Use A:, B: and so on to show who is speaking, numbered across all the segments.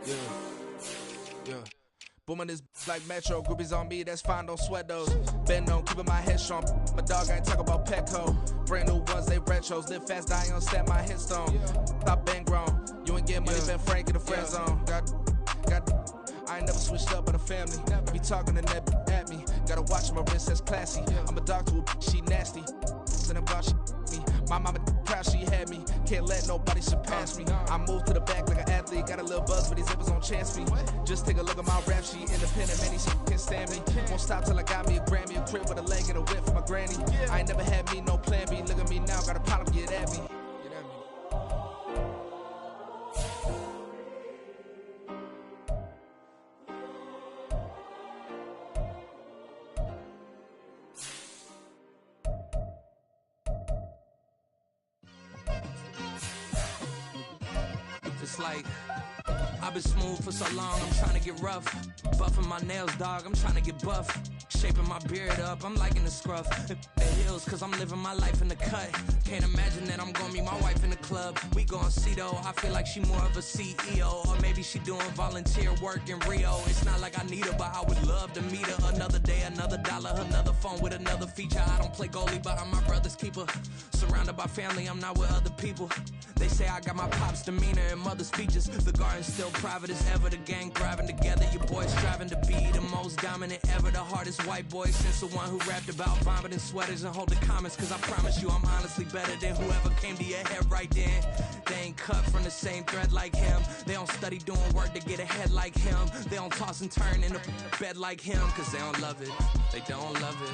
A: Yeah. Booming this like Metro, groupies on me, that's fine, don't sweat those. Been on, keeping my head strong. My dog, I ain't talk about Petco. Brand new ones, they retros. Live fast, die on set my headstone. Stop been grown. You ain't getting money, been Frank in the friend zone. I ain't never switched up on the family. Be talking to that at me. Gotta watch my wrist, that's classy. I'm a dog to a she nasty. And about she me. My mama proud she had me. Can't let nobody surpass me. I move to the back like an athlete. Got a little buzz, but these zippers don't chance me. Just take a look at my rap sheet. Independent, man, these can't stand me. Won't stop till I got me a Grammy. A crib with a leg and a whip for my granny. I ain't never had me no plan B. Look at me now, got a problem, get at me.
B: It's like, I've been smooth for so long, I'm trying to get rough. Buffing my nails, dog, I'm trying to get buff. Shaping my beard up, I'm liking the scruff. The heels, cause I'm living my life in the cut. Can't imagine that I'm gonna meet my wife in the club. We gon' see though, I feel like she more of a CEO. Or maybe she doing volunteer work in Rio. It's not like I need her, but I would love to meet her. Another day, another dollar, another phone with another feature. I don't play goalie, but I'm my brother's keeper. Surrounded by family, I'm not with other people. They say I got my pop's demeanor and mother's features. The garden's still private as ever. The gang thriving together. Your boy striving to be the most dominant ever. The hardest white boy since the one who rapped about vomiting sweaters and hold the comments. Cause I promise you I'm honestly better than whoever came to your head right then. They ain't cut from the same thread like him. They don't study doing work to get ahead like him. They don't toss and turn in the bed like him. Cause they don't love it. They don't love it.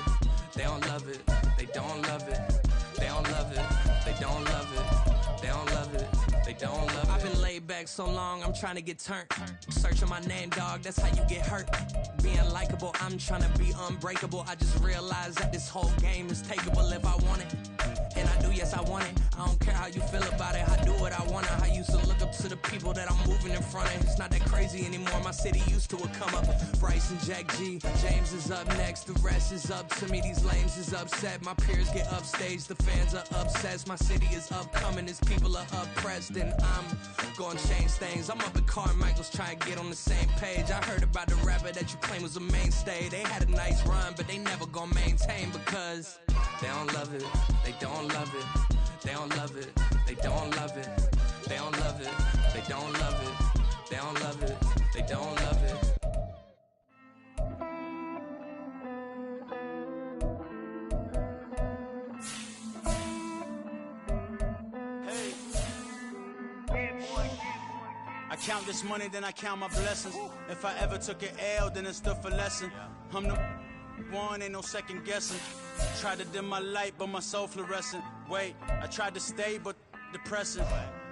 B: They don't love it. They don't love it. They don't love it. They don't love it. They don't love it. They don't love it. I've been laid back so long, I'm trying to get turned. Searching my name, dog, that's how you get hurt. Being likable, I'm trying to be unbreakable. I just realized that this whole game is takeable if I want it. And I do, yes, I want it. I don't care how you feel about it. I do what I want. I used to look up to the people that I'm moving in front of. It's not that crazy anymore. My city used to a come up. Bryce and Jack G. James is up next. The rest is up to me. These lames is upset. My peers get upstage. The fans are obsessed. My city is upcoming. These people are oppressed. And I'm gonna change things. I'm up at Carmichael's trying to get on the same page. I heard about the rapper that you claim was a mainstay. They had a nice run, but they never gonna maintain because they don't love it. They don't love it. They don't love it. They don't love it. They don't love it. They don't love it. They don't love it. They don't love it.
C: I count this money, then I count my blessings. If I ever took an L, then it stood for lesson. I'm the one, ain't no second guessing. Tried to dim my light, but my soul fluorescent. Wait, I tried to stay, but depressing.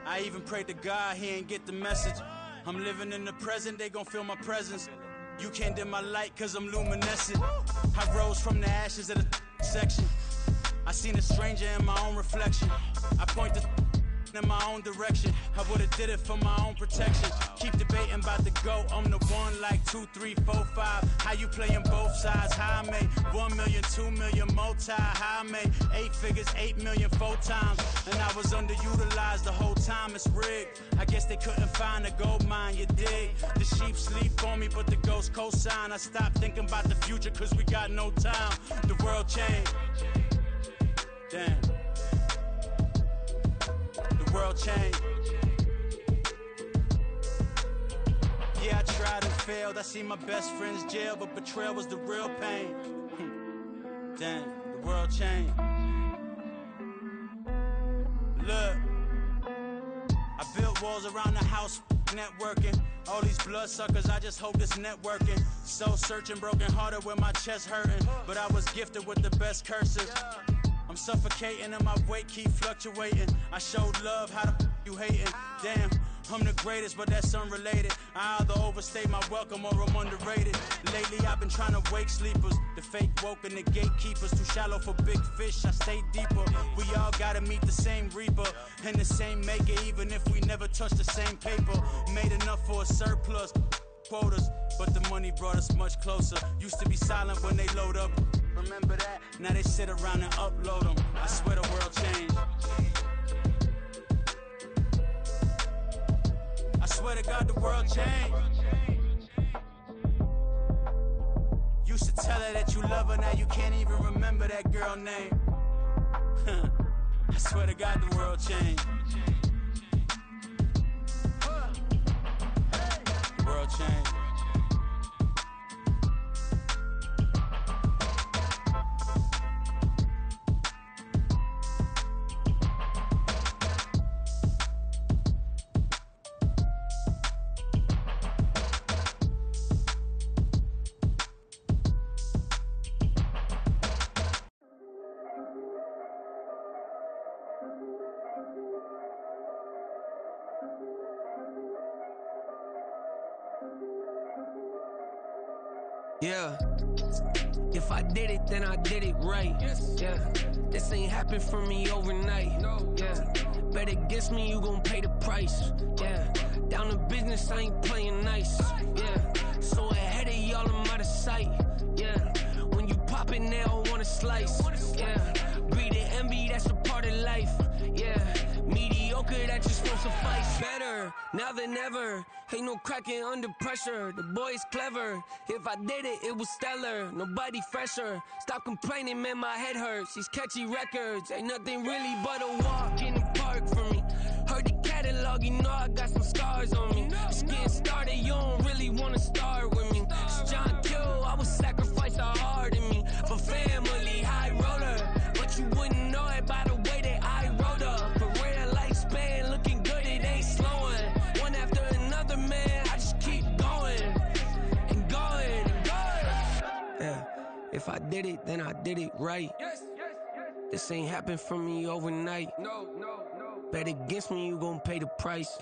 C: I even prayed to God, he ain't get the message. I'm living in the present, they gon' feel my presence. You can't dim my light, cause I'm luminescent. I rose from the ashes of the section. I seen a stranger in my own reflection. I point the in my own direction. I would've did it for my own protection. Keep debating about the GOAT. I'm the one like 2, 3, 4, 5. How you playing both sides? How I made 1 million, 2 million, multi. How I made 8 figures, 8 million, 4 times. And I was underutilized the whole time. It's rigged. I guess they couldn't find a gold mine, you dig? The sheep sleep on me, but the ghost co-sign. I stopped thinking about the future cause we got no time. The world changed. Damn. The world changed. Yeah, I tried and failed. I seen my best friends jail, but betrayal was the real pain. Damn, the world changed. Look, I built walls around the house, networking. All these bloodsuckers, I just hope this networking. Soul searching, broken hearted with my chest hurting. But I was gifted with the best cursive. I'm suffocating and my weight keep fluctuating. I showed love, how the you hating? Damn, I'm the greatest, but that's unrelated. I either overstay my welcome or I'm underrated. Lately I've been trying to wake sleepers. The fake woke and the gatekeepers. Too shallow for big fish, I stay deeper. We all gotta meet the same reaper and the same maker, even if we never touch the same paper. Made enough for a surplus quotas, but the money brought us much closer. Used to be silent when they load up. Remember that? Now they sit around and upload them. I swear the world changed. I swear swear to God the world changed. Used to tell her that you love her, now you can't even remember that girl name. I swear to God the world changed. The world changed.
B: Yeah, if I did it, then I did it right. Yeah, this ain't happened for me overnight. Yeah, bet against me, you gon' pay the price. Yeah, down to business, I ain't playing nice. Yeah, so ahead of y'all, I'm out of sight. Yeah, when you pop it, they don't wanna slice. Yeah, greed and envy, that's a part of life. Yeah, mediocre, that just won't suffice. Better now than ever. Ain't no cracking under pressure. The boy's clever. If I did it, it was stellar. Nobody fresher. Stop complaining, man, my head hurts. These catchy records ain't nothing really but a walk in the park for me. Heard the catalog, you know I got some scars on me. Just getting started, you don't really wanna start with me. It's John Kill, I would sacrifice the heart in me for family, high roller. But you wouldn't know it by the way that I wrote up. For real lifespan, looking good, it ain't slowing. One after another, man, I just keep going and going and going. Yeah, if I did it, then I did it right. This ain't happened for me overnight. No. Bet against me, you gon' pay the price.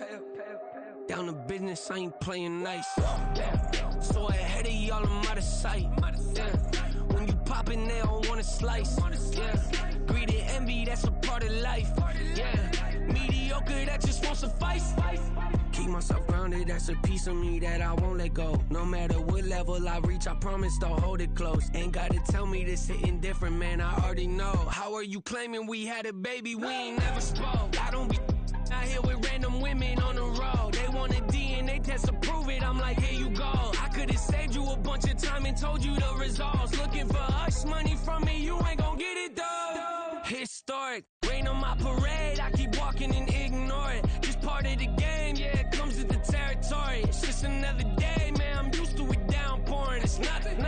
B: Down to business, I ain't playing nice. Yeah. So ahead of y'all, I'm out of sight. Yeah. When you poppin', they don't wanna slice. Yeah. Greed and envy, that's a part of life. Yeah. Mediocre, that just won't suffice. Keep myself grounded, that's a piece of me that I won't let go. No matter what level I reach, I promise to hold it close. Ain't gotta tell me this hitting different, man, I already know. How are you claiming we had a baby, we ain't never spoke? I don't be out here with random women on the road. They want a DNA test to prove it, I'm like, here you go. I could've saved you a bunch of time and told you the results. Looking for hush money from me, you ain't gon' get it though. Historic, rain on my parade, I keep walking and ignore it. Just part of the game, yeah, it comes with the territory. It's just another day, man, I'm used to it downpouring. It's nothing.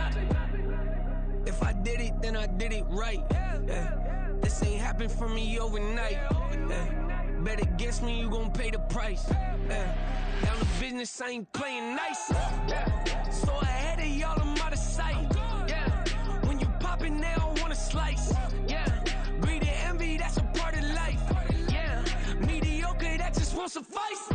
B: If I did it, then I did it right. Yeah. This ain't happened for me overnight. Yeah. Bet against me, you gon' pay the price. Yeah. Down to business, I ain't playing nice. Yeah. So ahead of y'all, I'm out of sight. Yeah. When you poppin', they don't wanna slice. Yeah. Greed and envy, that's a part of life. Yeah. Mediocre, that just won't suffice.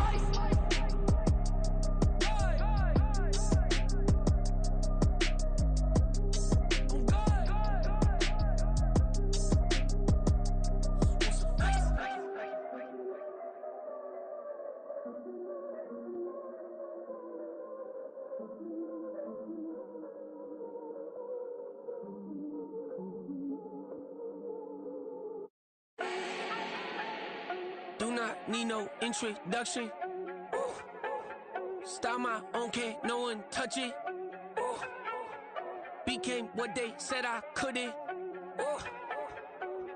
B: Do not need no introduction. Ooh. Style my own, can't no one touch it. Ooh. Became what they said I couldn't. Ooh.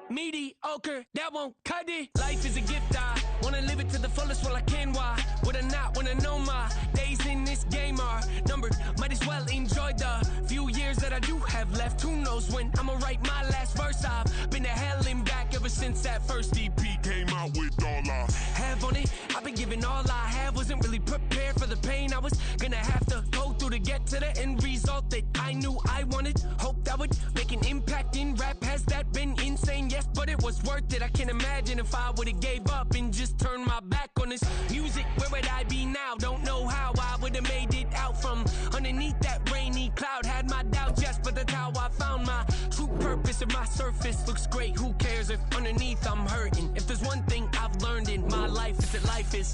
B: Mediocre, that won't cut it. Life is a gift, I wanna live it to the fullest while I can. Why would I not wanna know my days in this game are numbered? Might as well enjoy the few years that I do have left. Who knows when I'ma write my last verse? I've been to hell and back ever since that first EP came out with all I have on it. I've been giving all I have, wasn't really prepared for the pain I was gonna have to go through to get to the end result that I knew I wanted. Hoped I would make an impact in rap. Has that been insane? Yes, but it was worth it. I can't imagine if I would've gave up and just turned my back on this music. Where would I be now? Don't know how I would've made it out from underneath that rainy cloud. Had my doubts, yes, but that's how I found my true purpose. If my surface looks great, who cares if underneath I'm hurting? If there's one thing I've learned in my life, it's that life is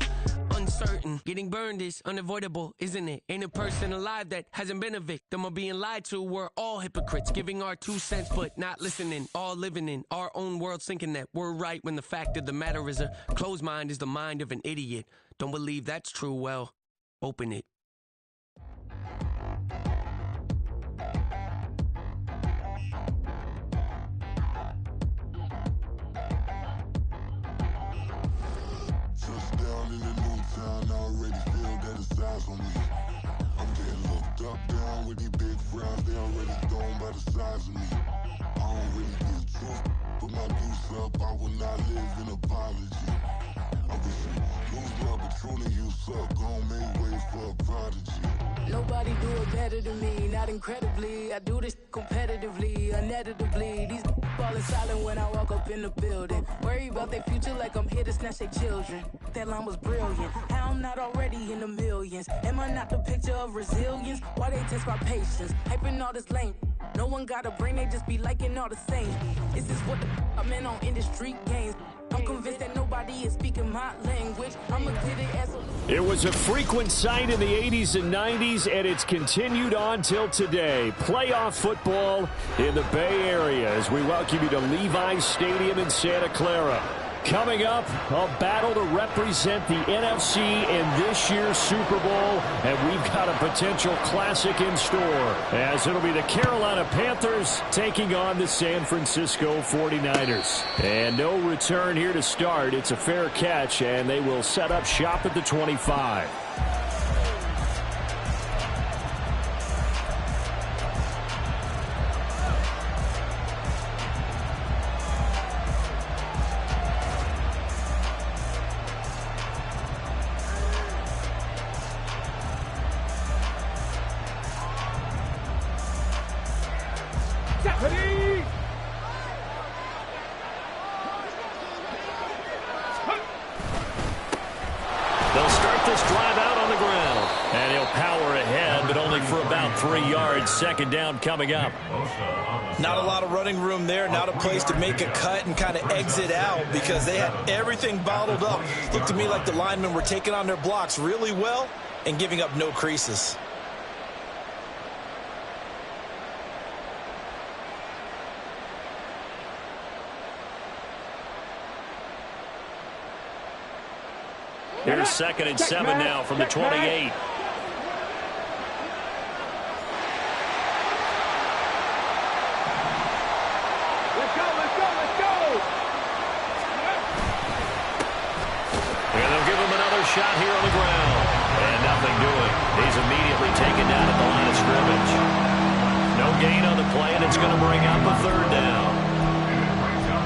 B: uncertain. Getting burned is unavoidable, isn't it? Ain't a person alive that hasn't been a victim of being lied to. We're all hypocrites, giving our 2 cents but not listening. All living in our own world, thinking that we're right when the fact of the matter is a closed mind is the mind of an idiot. Don't believe that's true, well,
D: Open it.
E: Touchdown in the new town, I already feel that it's eyes on me. I'm getting looked up, down with these big frowns, they already thrown by the size of me. I don't really get truth, put my goose up, I will not live in apology. I wish you lose love, but truly you suck, gon' make way for a prodigy.
F: Nobody do it better than me, not incredibly. I do this competitively, uneditably. These falling silent when I walk up in the building. Worry about their future like I'm here to snatch their children. That line was brilliant. How I'm not already in the millions? Am I not the picture of resilience? Why they test my patience? Hyping all this lame. No one got a brain, they just be liking all the same. Is this what the I'm in on industry games? I'm convinced that nobody is speaking my language. I'm a get it as a...
G: It was a frequent sight in the 80s and 90s, and it's continued on till today. Playoff football in the Bay Area as we welcome you to Levi's Stadium in Santa Clara. Coming up, a battle to represent the NFC in this year's Super Bowl, and we've got a potential classic in store, as it'll be the Carolina Panthers taking on the San Francisco 49ers. And no return here to start. It's a fair catch, and they will set up shop at the 25. They'll start this drive out on the ground. And he'll power ahead, but only for about 3 yards. Second down coming up.
H: Not a lot of running room there. Not a place to make a cut and kind of exit out because they had everything bottled up. Looked to me like the linemen were taking on their blocks really well and giving up no creases.
G: Here's 2nd and 7 now from the 28.
I: Let's go.
G: And they'll give him another shot here on the ground. And nothing doing. He's immediately taken down at the line of scrimmage. No gain on the play, and it's going to bring up a 3rd down.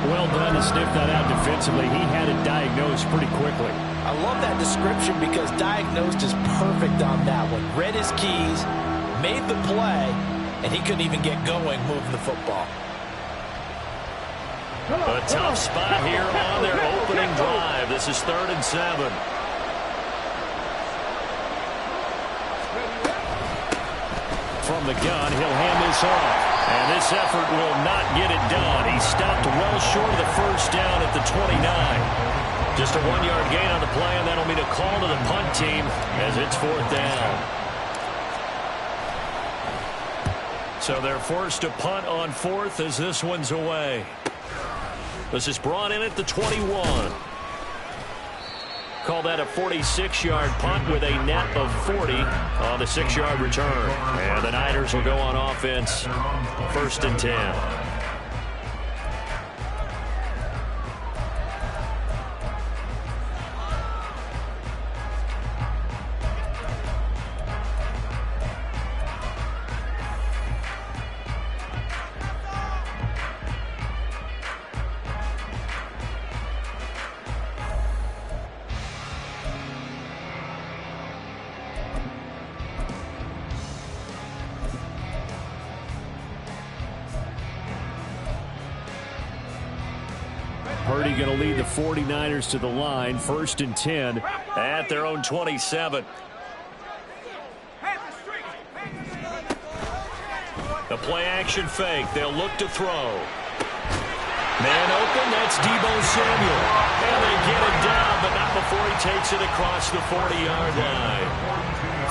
G: Well done to sniff that out defensively. He had it diagnosed pretty quickly.
H: I love that description because diagnosed is perfect on that one. Read his keys, made the play, and he couldn't even get going moving the football.
G: A tough spot here on their opening drive. This is 3rd and 7. From the gun, he'll hand this off. And this effort will not get it done. He stopped well short of the first down at the 29. Just a 1-yard gain on the play, and that'll mean a call to the punt team as it's 4th down. So they're forced to punt on 4th as this one's away. This is brought in at the 21. Call that a 46-yard punt with a net of 40 on the 6-yard return. And the Niners will go on offense, 1st and 10. Purdy going to lead the 49ers to the line, 1st and 10 at their own 27. The play action fake. They'll look to throw. Man open, that's Deebo Samuel. And they get it down, but not before he takes it across the 40-yard line.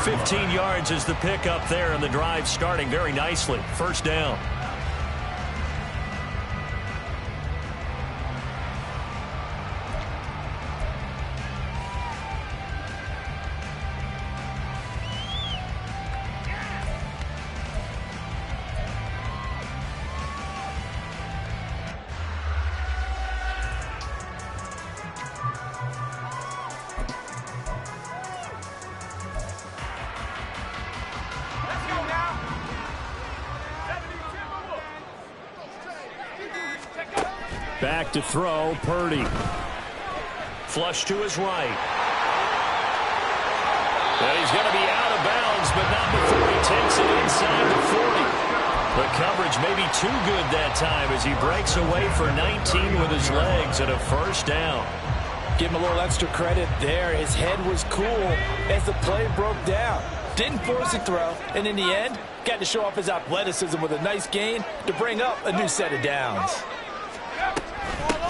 G: 15 yards is the pickup there, and the drive starting very nicely. 1st down. Back to throw, Purdy. Flush to his right. And he's going to be out of bounds, but not before he takes it inside the 40. The coverage may be too good that time as he breaks away for 19 with his legs and a first down.
H: Give him a little extra credit there. His head was cool as the play broke down. Didn't force a throw, and in the end, got to show off his athleticism with a nice gain to bring up a new set of downs.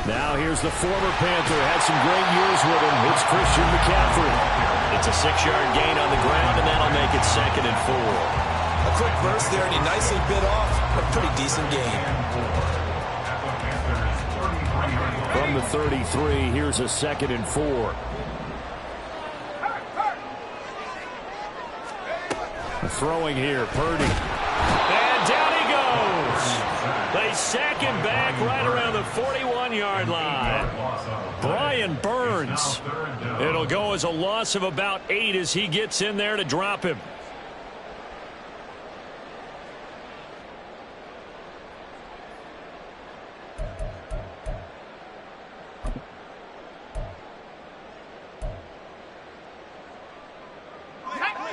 G: Now here's the former Panther. Had some great years with him. It's Christian McCaffrey. It's a 6-yard gain on the ground, and that'll make it 2nd and 4.
H: A quick burst there, and he nicely bit off a pretty decent gain.
G: From the 33, here's a 2nd and 4. Throwing here, Purdy. And down he goes. They sack him back right around the 41-yard line. Brian Burns. It'll go as a loss of about 8 as he gets in there to drop him.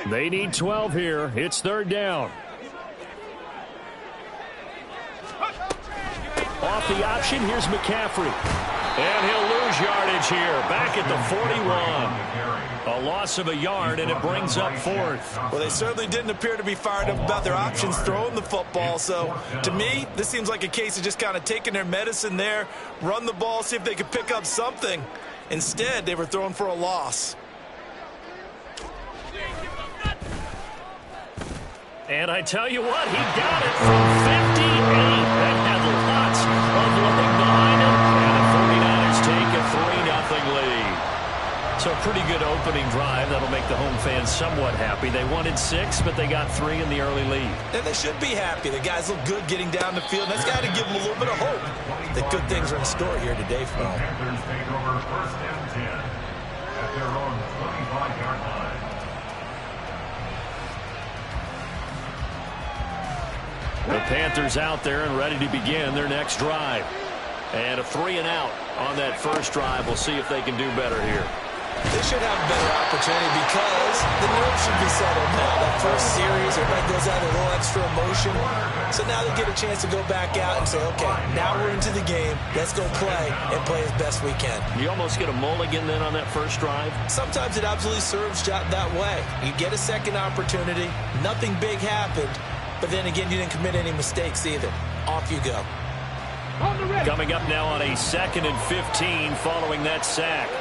G: They need 12 here. It's 3rd down. Off the option, here's McCaffrey. And he'll lose yardage here. Back at the 41. A loss of a yard, and it brings up 4th.
H: Well, they certainly didn't appear to be fired up about their options throwing the football. So, to me, this seems like a case of just kind of taking their medicine there, run the ball, see if they could pick up something. Instead, they were throwing for a loss.
G: And I tell you what, he got it from 58. That had lots of leg behind him. And the 49ers take a 3-0 lead. So a pretty good opening drive. That'll make the home fans somewhat happy. They wanted 6, but they got 3 in the early lead.
H: And they should be happy. The guys look good getting down the field. That's got to give them a little bit of hope that good things are in store here today for them.
D: Panthers take over 1st and 10 at their own 25-yard line.
G: The Panthers out there and ready to begin their next drive. And a 3-and-out on that first drive. We'll see if they can do better here.
H: They should have a better opportunity because the nerves should be settled now. That first series, everybody goes out with a little extra emotion. So now they get a chance to go back out and say, okay, now we're into the game. Let's go play and play as best we can.
G: You almost get a mulligan then on that first drive?
H: Sometimes it absolutely serves that way. You get a second opportunity. Nothing big happened. But then again, you didn't commit any mistakes either. Off you go.
G: Coming up now on a 2nd and 15 following that sack.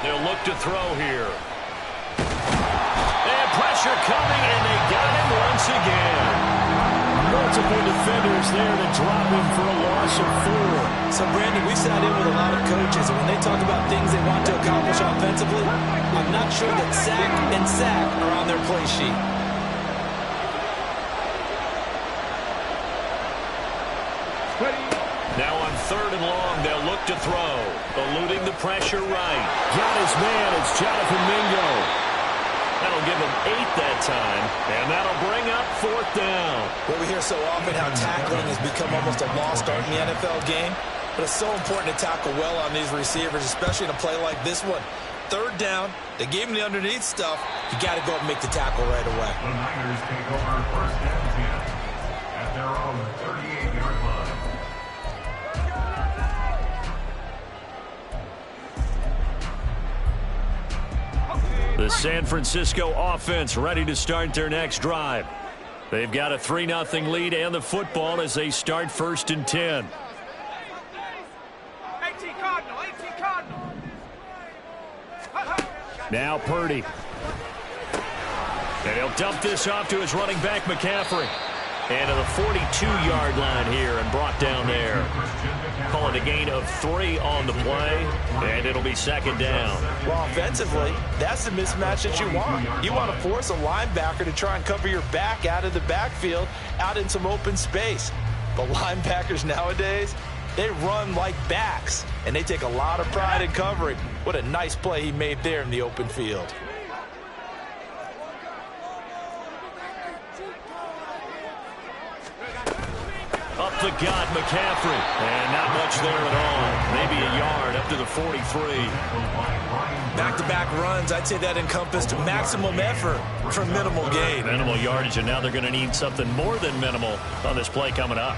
G: They'll look to throw here. And pressure coming, and they got him once again. Multiple defenders there to drop him for a loss of 4.
H: So, Brandon, we sat in with a lot of coaches, and when they talk about things they want to accomplish offensively, I'm not sure that sack and sack are on their play sheet.
G: Now on 3rd and long, they'll look to throw. Eluding the pressure right. Got his man. It's Jonathan Mingo. That'll give him 8 that time, and that'll bring up 4th down.
H: Well, we hear so often how tackling has become almost a lost art in the NFL game, but it's so important to tackle well on these receivers, especially in a play like this one. 3rd down, they gave him the underneath stuff. You got to go and make the tackle right away.
D: The Niners take over 1st and 10 at their own 38-yard line.
G: The San Francisco offense ready to start their next drive. They've got a 3-0 lead and the football as they start 1st and 10. Now Purdy. And he'll dump this off to his running back, McCaffrey. And to the 42-yard line here and brought down there. Calling a gain of 3 on the play, and it'll be 2nd down.
H: Well, offensively, that's the mismatch that you want. You want to force a linebacker to try and cover your back out of the backfield, out in some open space. But linebackers nowadays, they run like backs, and they take a lot of pride in covering. What a nice play he made there in the open field.
G: the gut, McCaffrey. And not much there at all. Maybe a yard up to the 43.
H: Back-to-back runs, I'd say that encompassed maximum effort for minimal gain.
G: Minimal yardage, and now they're going to need something more than minimal on this play coming up.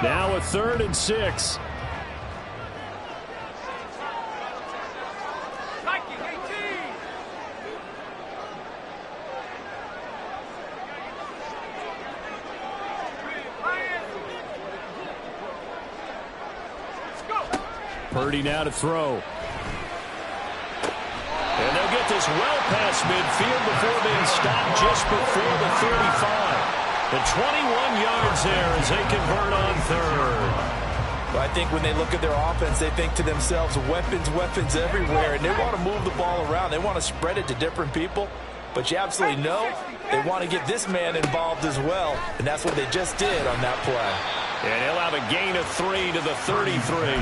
G: Now a 3rd and 6. Purdy now to throw. And they'll get this well past midfield before being stopped just before the 35. The 21 yards there as they convert on 3rd.
H: Well, I think when they look at their offense, they think to themselves, weapons everywhere, and they want to move the ball around. They want to spread it to different people. But you absolutely know they want to get this man involved as well, and that's what they just did on that play.
G: And he'll have a gain of 3 to the 33.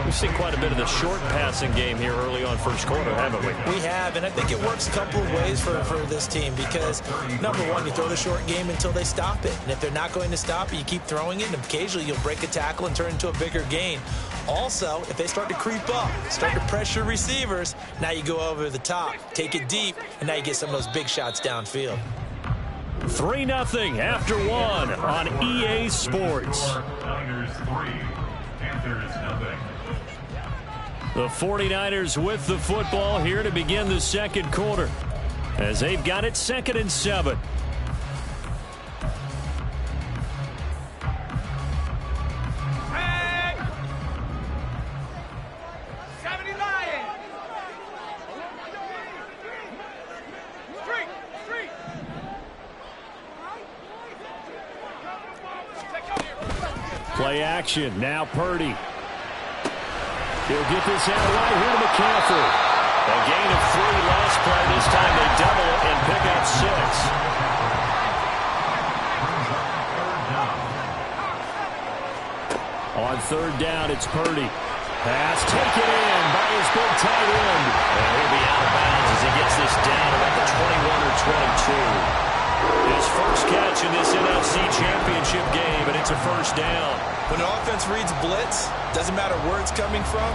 G: We've seen quite a bit of the short passing game here early on first quarter, haven't we?
H: We have, and I think it works a couple of ways for this team because, number one, you throw the short game until they stop it. And if they're not going to stop it, you keep throwing it, and occasionally you'll break a tackle and turn into a bigger gain. Also, if they start to creep up, start to pressure receivers, now you go over the top, take it deep, and now you get some of those big shots downfield.
G: 3-0 after 1 on EA Sports.
D: Niners 3, Panthers 0.
G: The 49ers with the football here to begin the second quarter as they've got it 2nd and 7. Play action. Now Purdy. He'll get this out right here to McCaffrey. A gain of 3 last play. This time they double it and pick up 6. On 3rd down, it's Purdy. Pass taken in by his big tight end. And he'll be out of bounds as he gets this down about the 21 or 22. His first catch in this NFC Championship game, and it's a 1st down.
H: When the offense reads blitz, doesn't matter where it's coming from,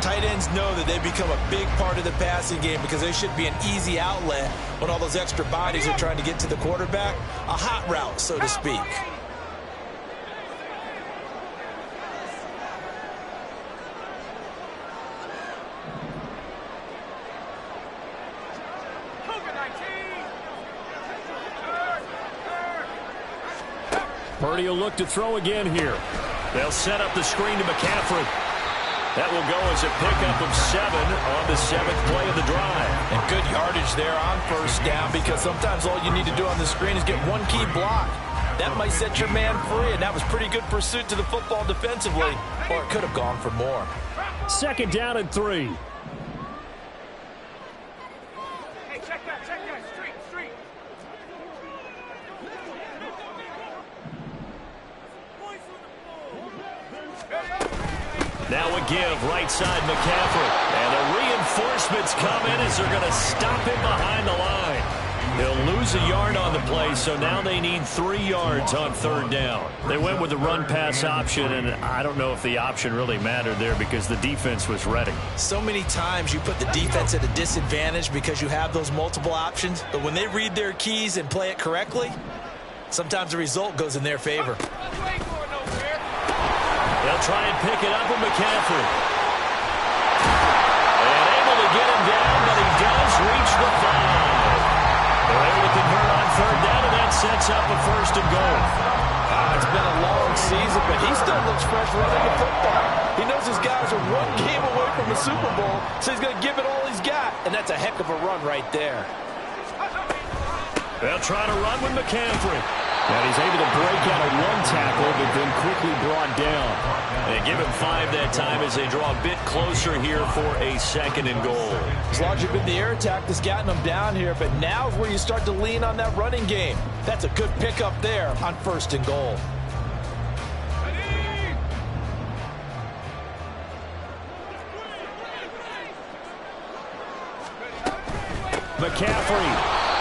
H: tight ends know that they become a big part of the passing game because they should be an easy outlet when all those extra bodies are trying to get to the quarterback. A hot route, so to speak.
G: Purdy will look to throw again here. They'll set up the screen to McCaffrey. That will go as a pickup of 7 on the 7th play of the drive.
H: And good yardage there on 1st down because sometimes all you need to do on the screen is get one key block. That might set your man free, and that was pretty good pursuit to the football defensively, or it could have gone for more.
G: 2nd down and 3. Now a give, right side McCaffrey. And the reinforcements come in as they're going to stop him behind the line. They'll lose a yard on the play, so now they need 3 yards on 3rd down. They went with the run-pass option, and I don't know if the option really mattered there because the defense was ready.
H: So many times you put the defense at a disadvantage because you have those multiple options, but when they read their keys and play it correctly, sometimes the result goes in their favor.
G: They'll try and pick it up with McCaffrey. And able to get him down, but he does reach the 5. They're able to convert on 3rd down, and that sets up a 1st and goal.
H: It's been a long season, but he still looks fresh running the football. He knows his guys are 1 game away from the Super Bowl, so he's going to give it all he's got, and that's a heck of a run right there.
G: They'll try to run with McCaffrey. And he's able to break out of 1 tackle, but then quickly brought down. They give him 5 that time as they draw a bit closer here for a 2nd and goal.
H: As long as you've been the air attack that's gotten them down here, but now is where you start to lean on that running game. That's a good pickup there on 1st and goal.
G: McCaffrey.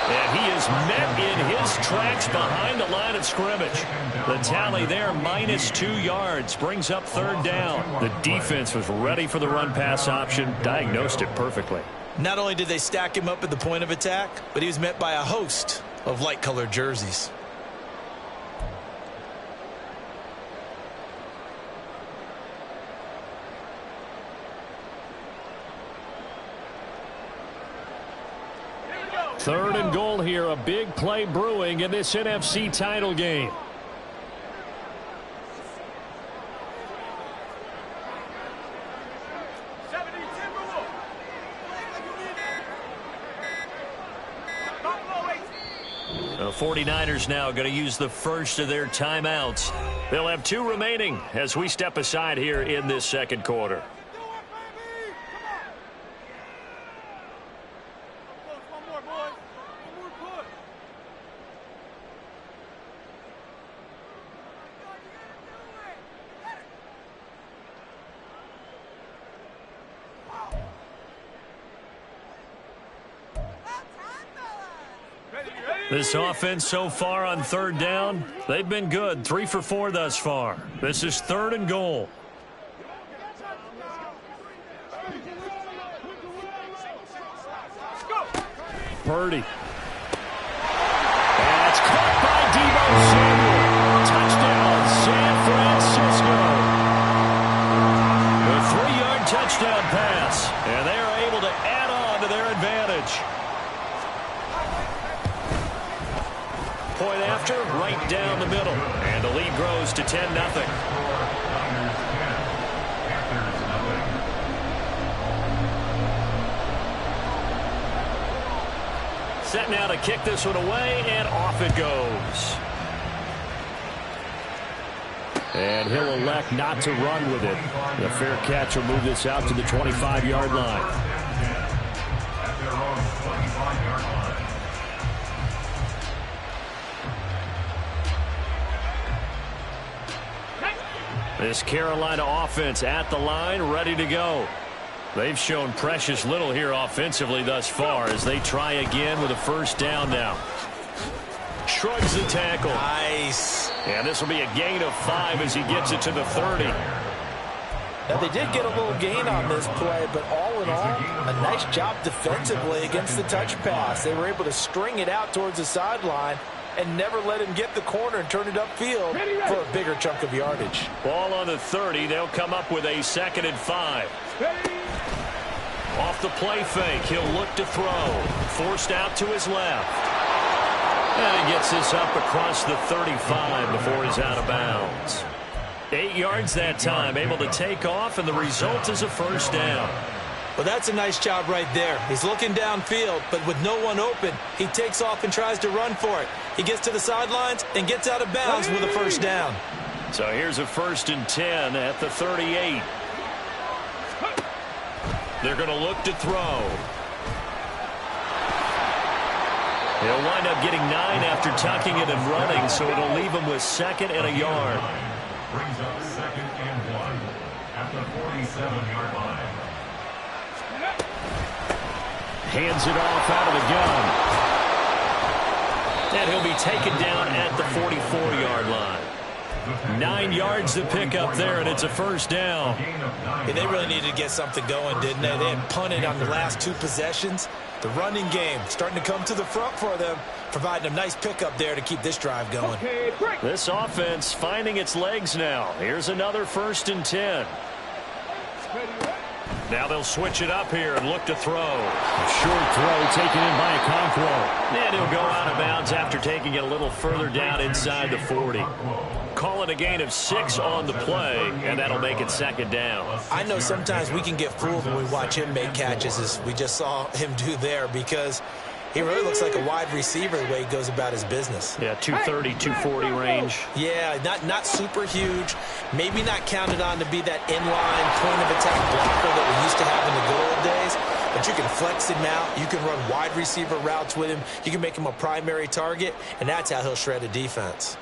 G: And he is met in his tracks behind the line of scrimmage. The tally there, -2 yards, brings up 3rd down. The defense was ready for the run-pass option, diagnosed it perfectly.
H: Not only did they stack him up at the point of attack, but he was met by a host of light-colored jerseys.
G: Third and goal here, a big play brewing in this NFC title game. The 49ers now going to use the first of their timeouts. They'll have 2 remaining as we step aside here in this second quarter. This offense so far on 3rd down, they've been good. 3 for 4 thus far. This is 3rd and goal. Purdy. And it's caught by Deebo Samuel. Touchdown, San Francisco. A 3-yard touchdown pass. And they are able to add on to their advantage. Point after, right down the middle. And the lead grows to 10-0. Set now to kick this one away, and off it goes. And he'll elect not to run with it. The fair catch will move this out to the 25-yard line. This Carolina offense at the line, ready to go. They've shown precious little here offensively thus far as they try again with a 1st down now. Shrugs the tackle.
H: Nice.
G: And this will be a gain of 5 as he gets it to the 30.
H: Now, they did get a little gain on this play, but all in all, a nice job defensively against the touch pass. They were able to string it out towards the sideline and never let him get the corner and turn it upfield for a bigger chunk of yardage.
G: Ball on the 30. They'll come up with a 2nd and 5. Off the play fake, he'll look to throw. Forced out to his left. And he gets this up across the 35 before he's out of bounds. 8 yards that time, able to take off, and the result is a 1st down.
H: Well, that's a nice job right there. He's looking downfield, but with no one open, he takes off and tries to run for it. He gets to the sidelines and gets out of bounds with a 1st down.
G: So here's a 1st and 10 at the 38. They're going to look to throw. He'll wind up getting 9 after tucking it and running, so it'll leave him with 2nd and a yard.
D: Brings up 2nd and 1 at the 47-yard line.
G: Hands it off out of the gun. And he'll be taken down at the 44-yard line. 9 yards to pick up there, and it's a 1st down.
H: Yeah, they really needed to get something going, didn't they? They had punted on the last 2 possessions. The running game starting to come to the front for them, providing a nice pickup there to keep this drive going.
G: This offense finding its legs now. Here's another 1st and 10. Now they'll switch it up here and look to throw. A short throw taken in by Okonkwo. And he'll go out of bounds after taking it a little further down inside the 40. Call it a gain of 6 on the play, and that'll make it 2nd down.
H: I know sometimes we can get fooled when we watch him make catches, as we just saw him do there, because he really looks like a wide receiver the way he goes about his business.
G: Yeah, 230, 240 range.
H: Yeah, not super huge. Maybe not counted on to be that inline point-of-attack blocker that we used to have in the good old days. But you can flex him out. You can run wide receiver routes with him. You can make him a primary target, and that's how he'll shred a defense.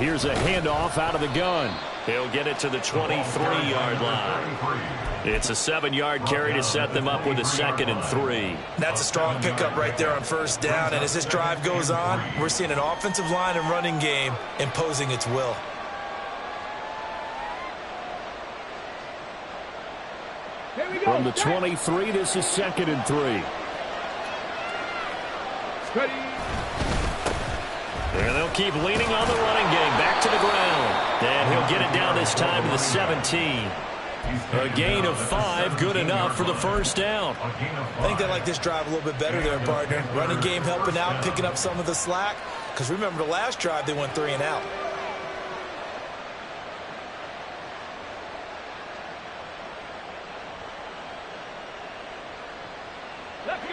G: here's a handoff out of the gun. He'll get it to the 23-yard line. It's a 7-yard carry to set them up with a 2nd and 3.
H: That's a strong pickup right there on first down. And as this drive goes on, we're seeing an offensive line and running game imposing its will.
G: From the 23, this is 2nd and 3. And they'll keep leaning on the running game. Back to the ground. And he'll get it down this time to the 17. A gain of 5, good enough for the first down.
H: I think they like this drive a little bit better there, partner. Running game helping out, picking up some of the slack. Because remember the last drive, they went 3 and out.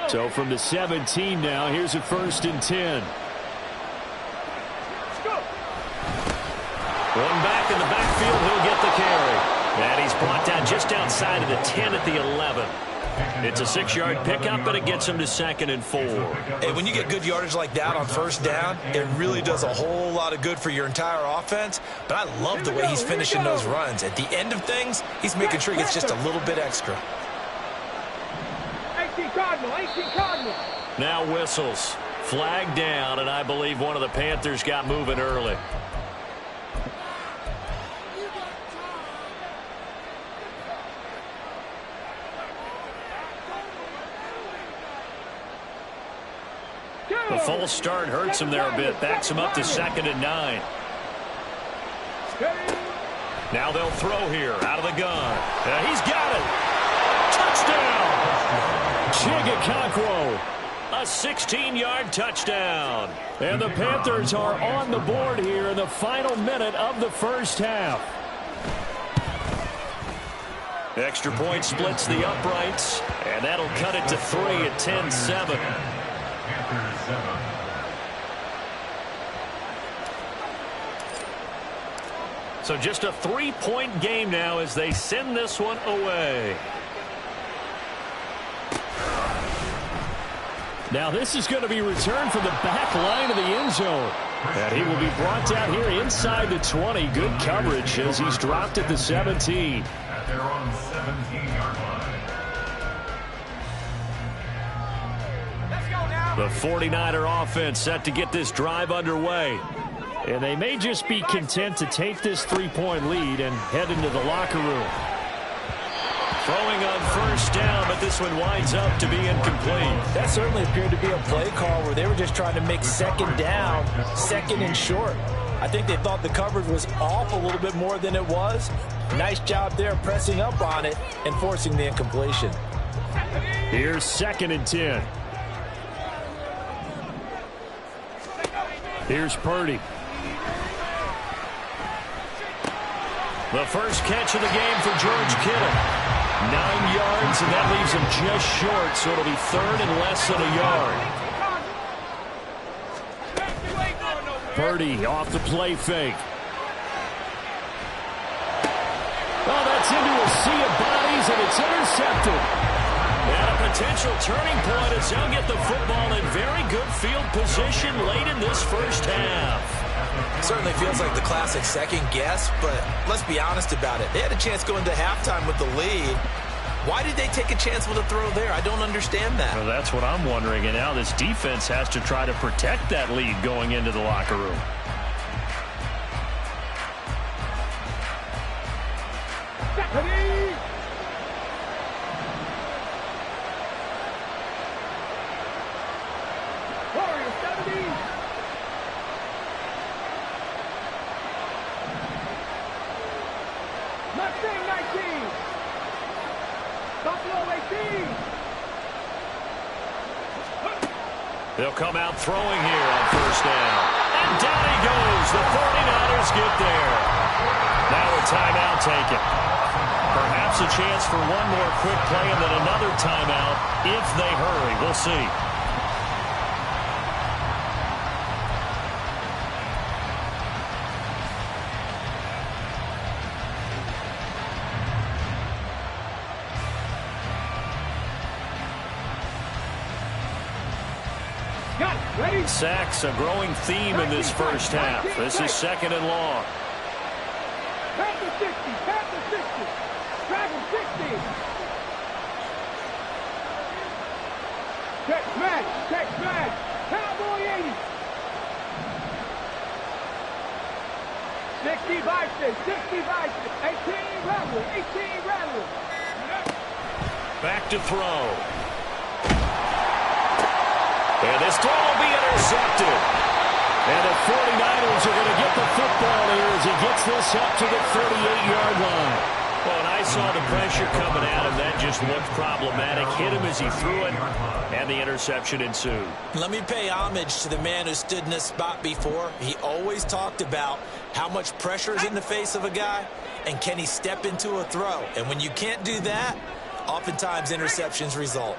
G: So from the 17 now, here's a 1st and 10. One back in the backfield, he'll get the carry. And he's brought down just outside of the 10 at the 11. It's a 6-yard pickup, but it gets him to 2nd and 4.
H: Hey, when you get good yardage like that on first down, it really does a whole lot of good for your entire offense. But I love the way he's finishing those runs. At the end of things, he's making sure he gets just a little bit extra.
I: 18 Cardinal.
G: Now whistles. Flag down, and I believe one of the Panthers got moving early. The false start hurts him there a bit. Backs him up to 2nd and 9. Now they'll throw here out of the gun. He's got it. Touchdown. Chigakonkwo. A 16-yard touchdown. And the Panthers are on the board here in the final minute of the first half. Extra point splits the uprights, and that'll cut it to 3 at 10-7. So just a 3-point game now as they send this one away. Now this is going to be returned from the back line of the end zone. And he will be brought down here inside the 20. Good coverage as he's dropped at the 17.
D: At their own 17-yard line.
G: The 49er offense set to get this drive underway. And they may just be content to take this 3-point lead and head into the locker room. Throwing on first down, but this one winds up to be incomplete.
H: That certainly appeared to be a play call where they were just trying to make 2nd down, 2nd and short. I think they thought the coverage was off a little bit more than it was. Nice job there pressing up on it and forcing the incompletion.
G: Here's 2nd and 10. Here's Purdy. The first catch of the game for George Kittle. 9 yards, and that leaves him just short, so it'll be 3rd and less than a yard. Purdy off the play fake. Oh, that's into a sea of bodies, and it's intercepted. And a potential turning point as they'll get the football in very good field position late in this first half.
H: Certainly feels like the classic second guess, but let's be honest about it. They had a chance going to halftime with the lead. Why did they take a chance with a throw there? I don't understand that.
G: Well, that's what I'm wondering, and now this defense has to try to protect that lead going into the locker room. They'll come out throwing here on first down. And down he goes. The 49ers get there. Now a timeout taken. Perhaps a chance for one more quick play and then another timeout if they hurry. We'll see. Sacks, a growing theme in this first half. This is 2nd and long.
I: Pass the 60, pass the 60. Drag him 60. Check smash. Cowboy 80. 60 Bison, 18 Rattler.
G: Back to throw. And this throw will be intercepted. And the 49ers are going to get the football here as he gets this up to the 38-yard line. Well, and I saw the pressure coming at him. That just looked problematic. Hit him as he threw it, and the interception ensued.
H: Let me pay homage to the man who stood in this spot before. He always talked about how much pressure is in the face of a guy, and can he step into a throw. And when you can't do that, oftentimes interceptions result.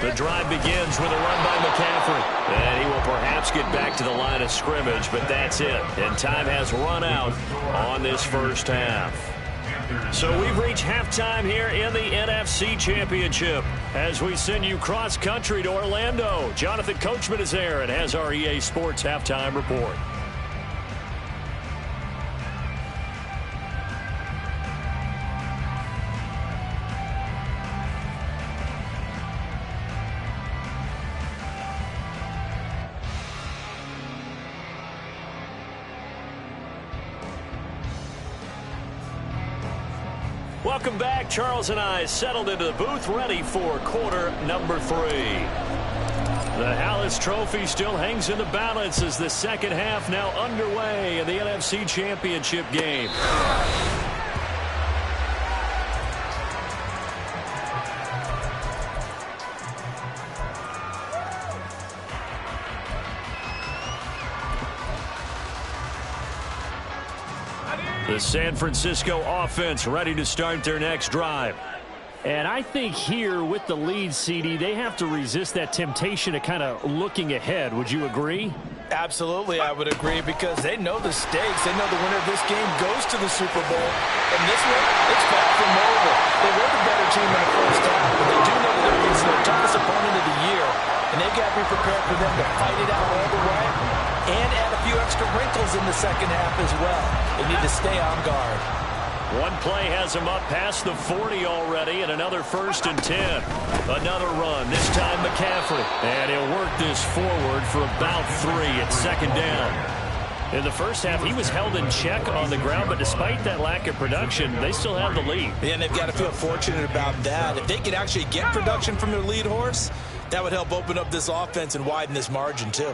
G: The drive begins with a run by McCaffrey. And he will perhaps get back to the line of scrimmage, but that's it. And time has run out on this first half. So we've reached halftime here in the NFC Championship as we send you cross-country to Orlando. Jonathan Coachman is there and has our EA Sports Halftime Report. Welcome back. Charles and I settled into the booth, ready for quarter number 3. The Hallis Trophy still hangs in the balance as the second half now underway in the NFC Championship game. The San Francisco offense ready to start their next drive.
J: And I think here with the lead, CD, they have to resist that temptation of kind of looking ahead. Would you agree?
H: Absolutely, I would agree, because they know the stakes. They know the winner of this game goes to the Super Bowl. And this one, it's far from over. They were the better team in the first half, but they do know that they're against their toughest opponent of the year. And they've got to be prepared for them to fight it out all the way and add a few extra wrinkles in the second half as well. They need to stay on guard.
G: One play has him up past the 40 already, and another 1st and 10. Another run, this time McCaffrey. And he'll work this forward for about 3 at 2nd down. In the first half, he was held in check on the ground, but despite that lack of production, they still have the lead.
H: Yeah, and they've got to feel fortunate about that. If they could actually get production from their lead horse, that would help open up this offense and widen this margin too.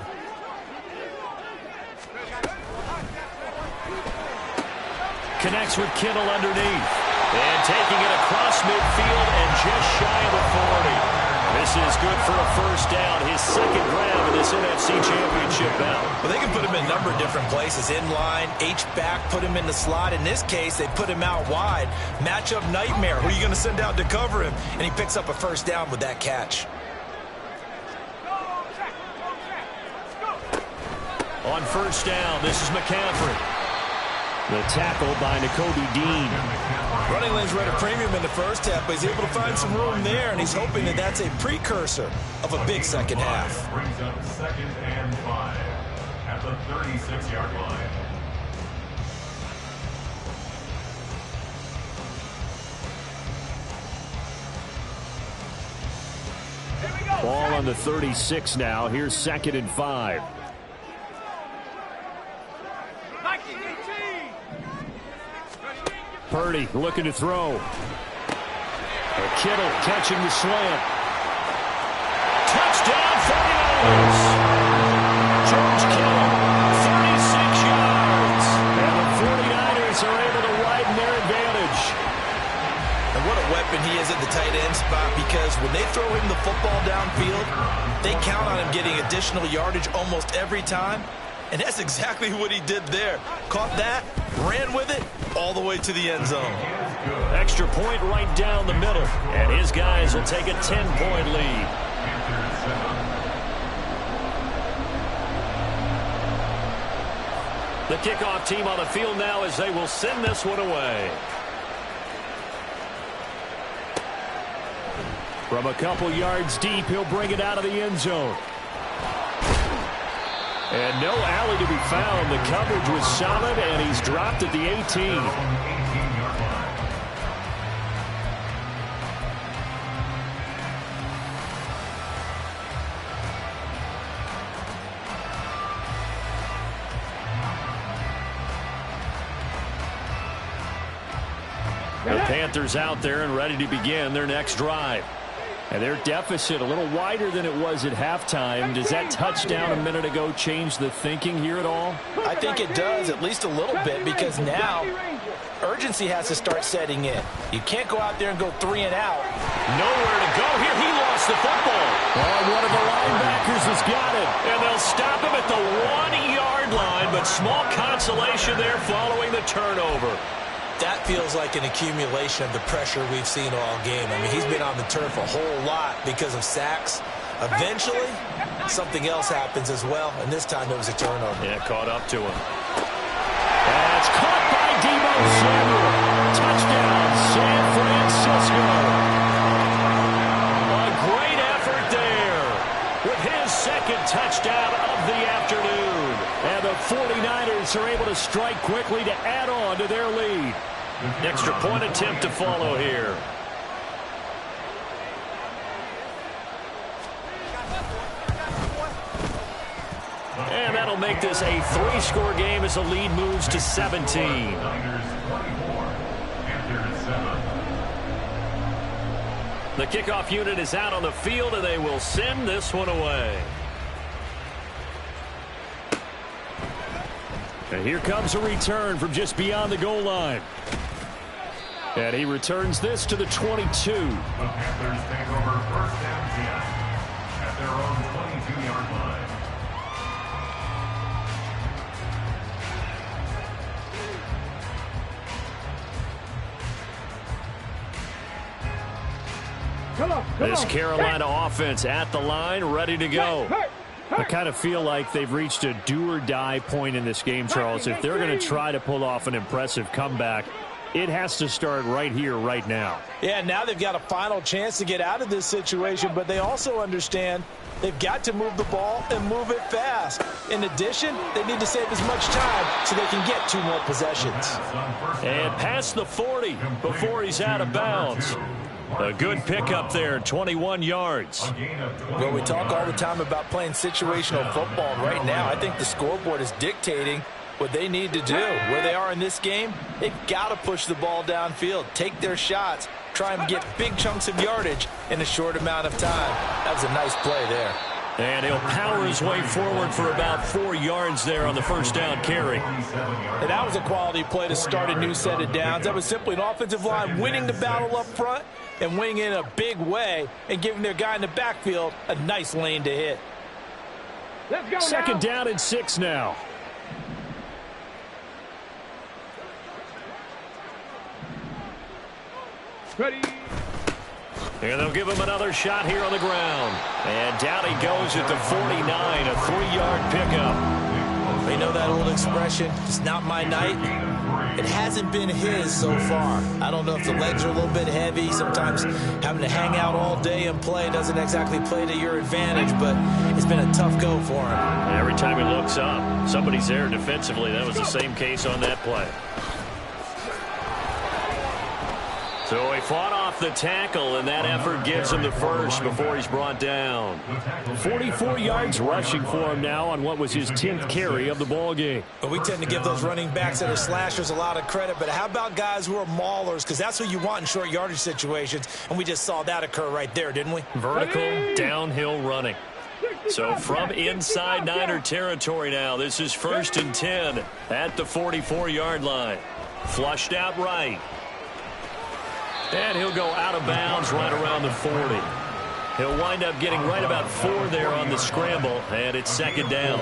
G: Connects with Kittle underneath. And taking it across midfield and just shy of the 40. This is good for a first down. His second grab in this NFC Championship bout.
H: Well, they can put him in a number of different places. In line, H-back, put him in the slot. In this case, they put him out wide. Matchup nightmare. Who are you going to send out to cover him? And he picks up a first down with that catch.
G: On first down, this is McCaffrey. The tackle by Nakobe Dean.
H: Running lanes were at a premium in the first half, but he's able to find some room there, and he's hoping that that's a precursor of a big second half.
D: Brings up 2nd and 5 at the 36-yard line.
G: Ball on the 36 now. Here's 2nd and 5. Purdy looking to throw. Kittle catching the slant. Touchdown 49ers. George Kittle, 36 yards. And the 49ers are able to widen their advantage.
H: And what a weapon he is at the tight end spot, because when they throw him the football downfield, they count on him getting additional yardage almost every time. And that's exactly what he did there. Caught that, ran with it, all the way to the end zone.
G: Extra point right down the middle. And his guys will take a 10-point lead. The kickoff team on the field now as they will send this one away. From a couple yards deep, he'll bring it out of the end zone. And no alley to be found. The coverage was solid, and he's dropped at the 18. The Panthers out there and ready to begin their next drive. And their deficit a little wider than it was at halftime. Does that touchdown a minute ago change the thinking here at all?
H: I think it does, at least a little bit, because now urgency has to start setting in. You can't go out there and go 3 and out.
G: Nowhere to go here. He lost the football. Oh, one of the linebackers has got it. And they'll stop him at the 1-yard line, but small consolation there following the turnover.
H: That feels like an accumulation of the pressure we've seen all game. I mean, he's been on the turf a whole lot because of sacks. Eventually, something else happens as well, and this time it was a turnover.
G: Yeah, caught up to him. That's caught by Deebo Samuel. Touchdown, San Francisco. A great effort there with his second touchdown of the afternoon. And the 49ers are able to strike quickly to add on to their lead. Extra point attempt to follow here. And that'll make this a 3-score game as the lead moves to 17. The kickoff unit is out on the field, and they will send this one away. And here comes a return from just beyond the goal line. And he returns this to the 22.
D: The Panthers take over first and 10 at their own 22-yard line.
G: This Carolina offense at the line, ready to go. I kind of feel like they've reached a do-or-die point in this game, Charles. If they're going to try to pull off an impressive comeback, it has to start right here, right now.
H: Yeah, now they've got a final chance to get out of this situation, but they also understand they've got to move the ball and move it fast. In addition, they need to save as much time so they can get 2 more possessions.
G: And past the 40 before he's out of bounds. A good pickup there, 21 yards.
H: Well, we talk all the time about playing situational football. Right now, I think the scoreboard is dictating what they need to do. Where they are in this game, they've got to push the ball downfield, take their shots, try and get big chunks of yardage in a short amount of time. That was a nice play there.
G: And he'll power his way forward for about 4 yards there on the first down carry.
H: And that was a quality play to start a new set of downs. That was simply an offensive line winning the battle up front and winning in a big way and giving their guy in the backfield a nice lane to hit.
I: Let's go.
G: Second down and 6 now.
I: Ready.
G: And they'll give him another shot here on the ground. And down he goes at the 49, a 3-yard pickup.
H: You know that old expression, it's not my night. It hasn't been his so far. I don't know if the legs are a little bit heavy. Sometimes having to hang out all day and play doesn't exactly play to your advantage, but it's been a tough go for him.
G: Every time he looks up, somebody's there defensively. That was the same case on that play. So he fought off the tackle, and that effort gives him the first before he's brought down. 44 yards rushing for him now on what was his 10th carry of the ball game.
H: But we tend to give those running backs that are slashers a lot of credit, but how about guys who are maulers? Because that's who you want in short yardage situations, and we just saw that occur right there, didn't we?
G: Vertical, downhill running. So from inside Niner territory now, this is 1st and 10 at the 44-yard line. Flushed out right. And he'll go out of bounds right around the 40. He'll wind up getting right about 4 there on the scramble, and it's second down.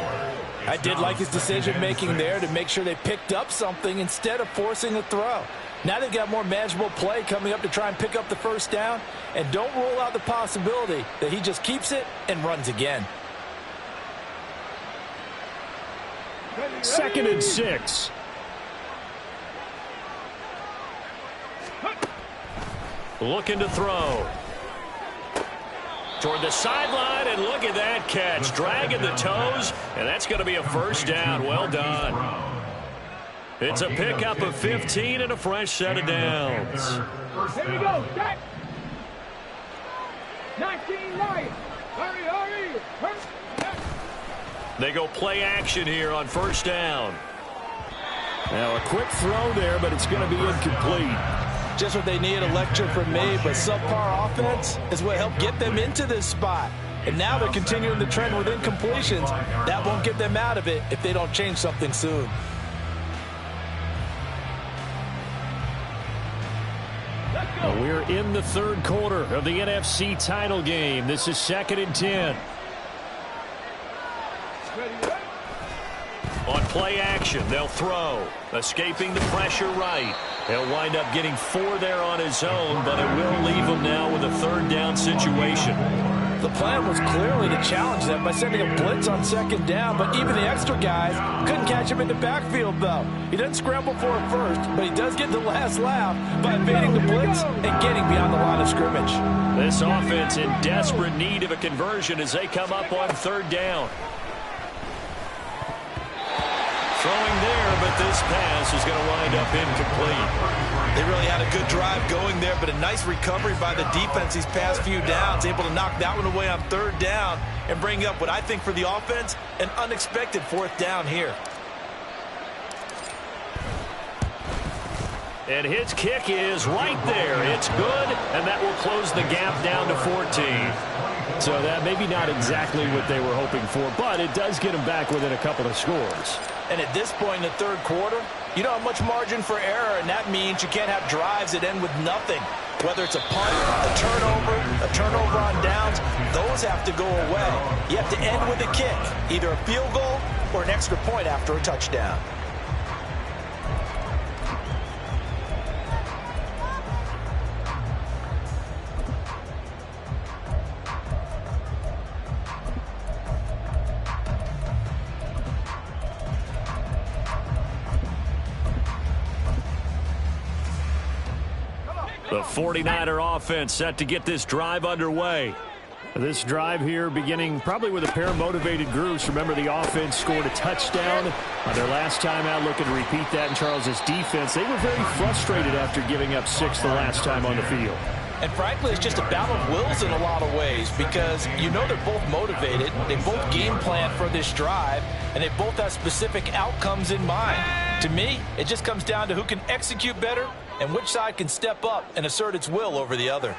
H: I did like his decision-making there to make sure they picked up something instead of forcing a throw. Now they've got more manageable play coming up to try and pick up the first down, and don't rule out the possibility that he just keeps it and runs again.
G: 2nd and 6. Looking to throw. toward the sideline, and look at that catch. Dragging the toes, and that's going to be a first down. Well done. It's a pickup of 15 and a fresh set of downs.
I: Here we go, set. 19 Lions. Hurry.
G: They go play action here on first down. Now a quick throw there, but it's going to be incomplete.
H: Just what they need, a lecture from me, but subpar offense is what helped get them into this spot. And now they're continuing the trend with incompletions. That won't get them out of it if they don't change something soon.
G: Well, we're in the third quarter of the NFC title game. This is 2nd and 10. On play action, they'll throw. Escaping the pressure right. He'll wind up getting 4 there on his own, but it will leave him now with a third down situation.
H: The plan was clearly to challenge them by sending a blitz on 2nd down, but even the extra guys couldn't catch him in the backfield, though. He doesn't scramble for it first, but he does get the last laugh by evading the blitz and getting beyond the line of scrimmage.
G: This offense in desperate need of a conversion as they come up on 3rd down. Throwing there, but this pass is going to wind up incomplete.
H: They really had a good drive going there, but a nice recovery by the defense these past few downs, able to knock that one away on 3rd down and bring up what I think for the offense, an unexpected 4th down here.
G: And his kick is right there. It's good, and that will close the gap down to 14. So that maybe not exactly what they were hoping for, but it does get them back within a couple of scores.
H: And at this point in the 3rd quarter, you don't have much margin for error, and that means you can't have drives that end with nothing. Whether it's a punt, a turnover on downs, those have to go away. You have to end with a kick, either a field goal or an extra point after a touchdown.
G: The 49er offense set to get this drive underway. This drive here beginning probably with a pair of motivated groups. Remember, the offense scored a touchdown on their last time out. Looking to repeat that in Charles's defense. They were very frustrated after giving up 6 the last time on the field.
H: And frankly, it's just a battle of wills in a lot of ways because you know they're both motivated. They both game plan for this drive, and they both have specific outcomes in mind. To me, it just comes down to who can execute better and which side can step up and assert its will over the other.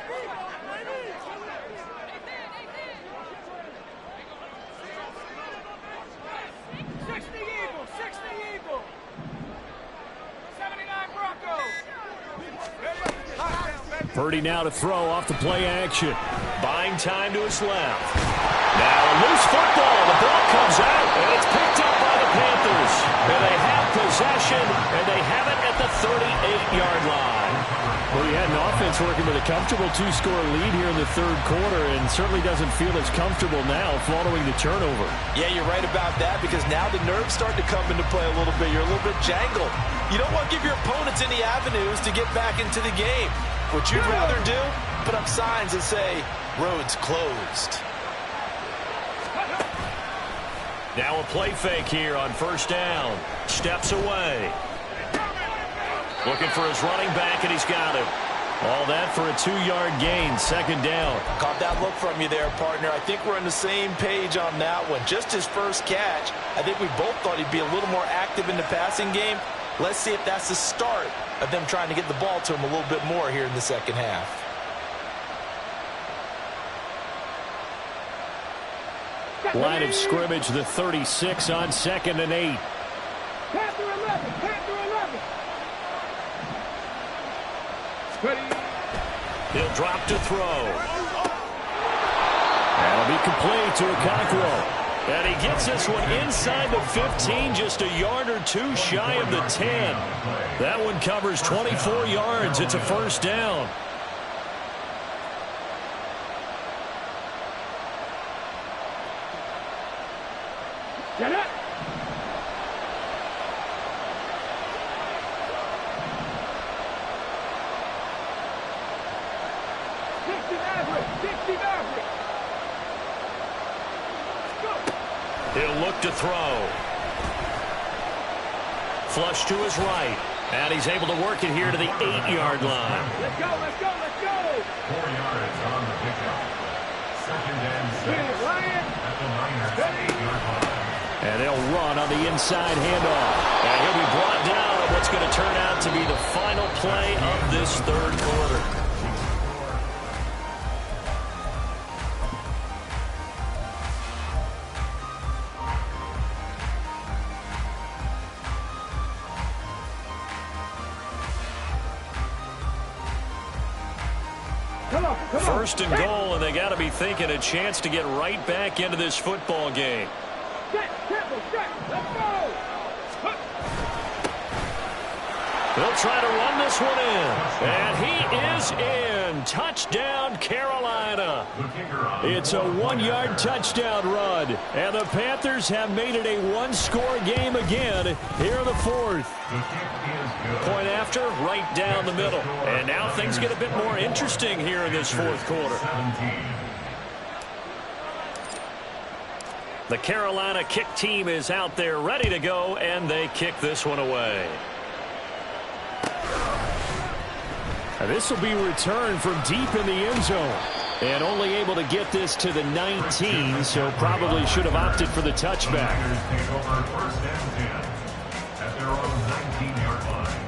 G: Purdy now to throw off the play action. Buying time to his left. Now a loose football. The ball comes out, and it's picked up by the Panthers. And they have possession, and they have it at the 38-yard line. Well, you had an offense working with a comfortable 2-score lead here in the 3rd quarter, and certainly doesn't feel as comfortable now following the turnover.
H: Yeah, you're right about that, because now the nerves start to come into play a little bit. You're a little bit jangled. You don't want to give your opponents any avenues to get back into the game. What you'd rather do, put up signs that say, roads closed.
G: Now a play fake here on 1st down. Steps away. Looking for his running back, and he's got him. All that for a 2-yard gain, 2nd down.
H: Caught that look from you there, partner. I think we're on the same page on that one. Just his first catch, I think we both thought he'd be a little more active in the passing game. Let's see if that's the start of them trying to get the ball to him a little bit more here in the 2nd half.
G: Line of scrimmage, the 36 on 2nd and 8.
I: Panther 11, Panther 11.
G: He'll drop to throw. That'll be complete to Okonkwo. And he gets this one inside the 15, just a yard or 2 shy of the 10. That one covers 24 yards. It's a 1st down.
I: Get it.
J: He'll look to throw. Flush to his right. And he's able to work it here to the 8-yard line.
I: Let's go, let's go, let's go.
D: 4 yards on the pickup. Second and 6 at the Niners' 8-yard line.
J: And they'll run on the inside handoff. And he'll be brought down on what's going to turn out to be the final play of this third quarter. First and goal, and they got to be thinking a chance to get right back into this football game. They'll try to run this one in. And he is in. Touchdown, Carolina. It's a 1-yard touchdown run. And the Panthers have made it a one-score game again here in the fourth. Point after, right down the middle. And now things get a bit more interesting here in this fourth quarter. The Carolina kick team is out there ready to go, and they kick this one away. And this will be returned from deep in the end zone. And only able to get this to the 19, so probably should have opted for the touchback.
D: Take over first and 10 at their own 19-yard line.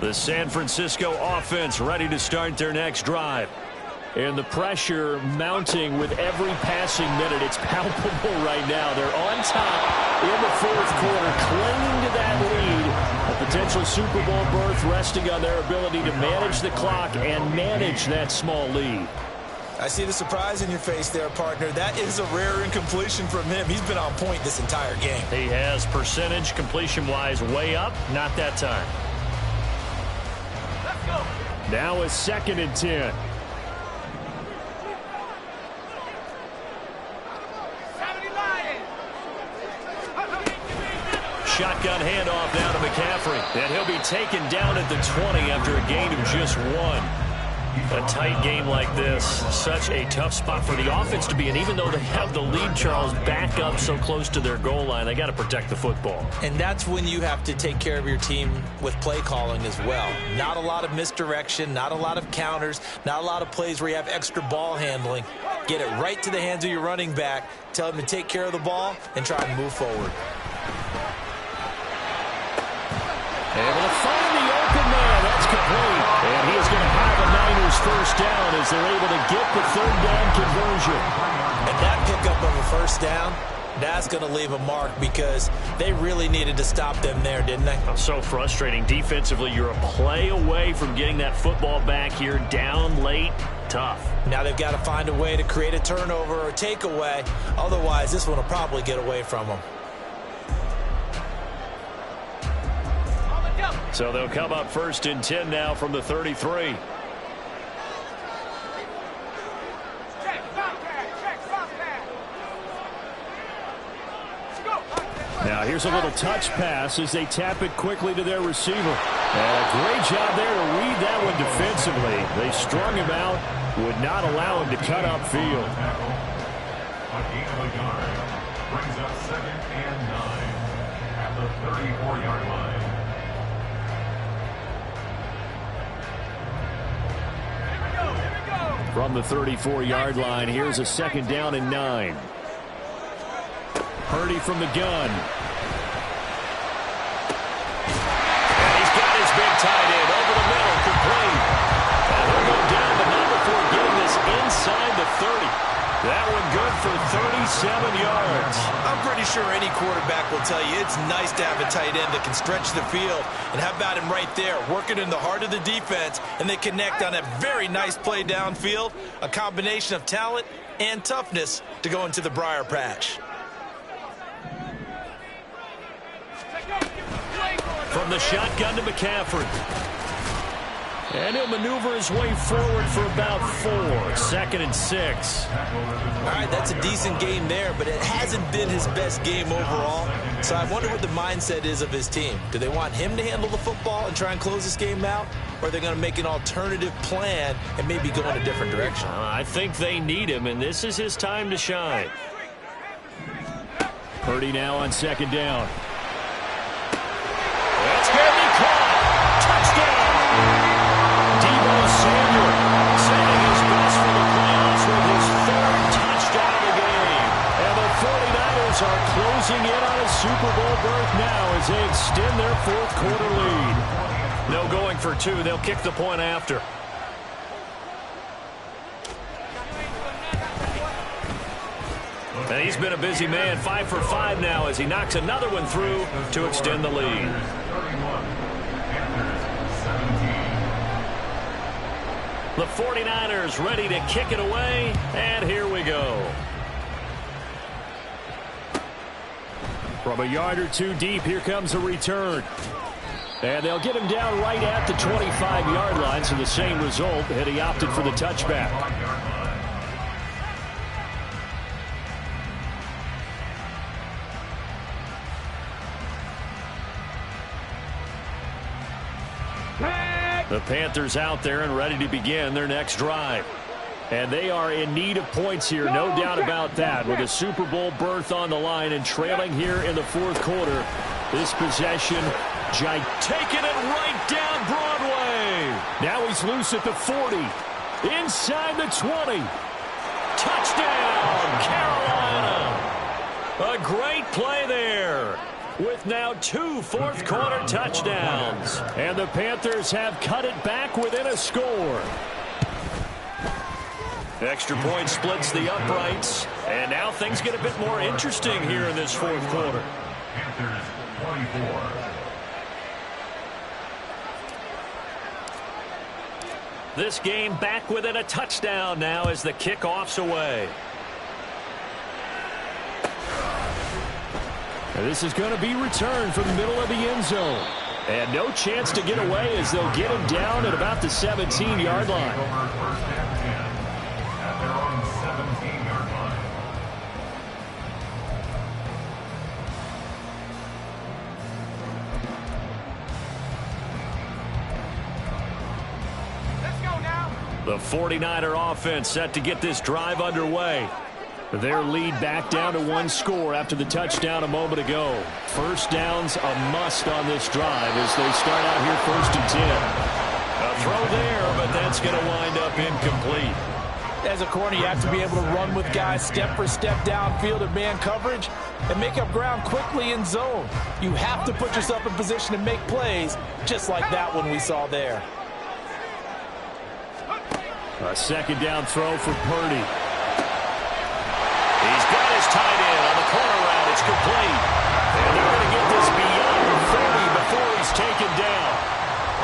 J: The San Francisco offense ready to start their next drive. And the pressure mounting with every passing minute. It's palpable right now. They're on top in the fourth quarter, clinging to that lead. A potential Super Bowl berth resting on their ability to manage the clock and manage that small lead.
H: I see the surprise in your face there, partner. That is a rare incompletion from him. He's been on point this entire game.
J: He has percentage completion-wise way up. Not that time. Now a 2nd and 10. Shotgun handoff now to McCaffrey. And he'll be taken down at the 20 after a gain of just 1. A tight game like this, such a tough spot for the offense to be in. Even though they have the lead, Charles, back up so close to their goal line, they got to protect the football.
H: And that's when you have to take care of your team with play calling as well. Not a lot of misdirection, not a lot of counters, not a lot of plays where you have extra ball handling. Get it right to the hands of your running back, tell him to take care of the ball, and try and move forward.
J: Able to find the open man. That's complete. And he is going to have a Niners first down as they're able to get the third down conversion.
H: And that pickup of a first down, that's going to leave a mark because they really needed to stop them there, didn't they?
J: So frustrating. Defensively, you're a play away from getting that football back here down late. Tough.
H: Now they've got to find a way to create a turnover or takeaway. Otherwise, this one will probably get away from them.
J: So they'll come up 1st and 10 now from the 33. Now here's a little touch pass as they tap it quickly to their receiver. And a great job there to read that one defensively. They strung him out, would not allow him to cut upfield.
D: A gain of a yard brings up 2nd and 9 at the 34-yard line.
J: From the 34-yard line, here's a 2nd down and 9. Purdy from the gun. And he's got his big tight end over the middle, complete. And he'll go down, but not before getting this inside the 30. That one good for 37 yards.
H: I'm pretty sure any quarterback will tell you it's nice to have a tight end that can stretch the field. And how about him right there, working in the heart of the defense, and they connect on a very nice play downfield. A combination of talent and toughness to go into the briar patch.
J: From the shotgun to McCaffrey. And he'll maneuver his way forward for about 4. 2nd and 6.
H: All right, that's a decent game there, but it hasn't been his best game overall. So I wonder what the mindset is of his team. Do they want him to handle the football and try and close this game out? Or are they going to make an alternative plan and maybe go in a different direction?
J: I think they need him, and this is his time to shine. Purdy now on 2nd down. That's going to be caught. Touchdown. Deebo Samuel saving his best for the playoffs with his 3rd touchdown of the game. And the 49ers are closing in on a Super Bowl berth now as they extend their 4th quarter lead. No going for 2. They'll kick the point after. And he's been a busy man, 5 for 5 now as he knocks another one through to extend the lead. The 49ers ready to kick it away, and here we go. From a yard or 2 deep, here comes a return. And they'll get him down right at the 25-yard line, so the same result, and he opted for the touchback. The Panthers out there and ready to begin their next drive. And they are in need of points here, no doubt about that. With a Super Bowl berth on the line and trailing here in the 4th quarter. This possession, taking it right down Broadway. Now he's loose at the 40. Inside the 20. Touchdown, Carolina. A great play there. With now 2 4th quarter touchdowns. And the Panthers have cut it back within a score. Extra point splits the uprights. And now things get a bit more interesting here in this 4th quarter.
D: Panthers 24.
J: This game back within a touchdown now as the kickoff's away. And this is going to be returned from the middle of the end zone. And no chance to get away as they'll get him down at about the 17-yard line.
D: First and 10 at their own 17-yard line.
J: The 49er offense set to get this drive underway. Their lead back down to 1 score after the touchdown a moment ago. First down's a must on this drive as they start out here 1st and 10. A throw there, but that's going to wind up incomplete.
H: As a corner, you have to be able to run with guys step for step downfield in man coverage and make up ground quickly in zone. You have to put yourself in position to make plays, just like that one we saw there.
J: A 2nd down throw for Purdy. He's got his tight end on the corner route. It's complete. And they're going to get this beyond the 30 before he's taken down.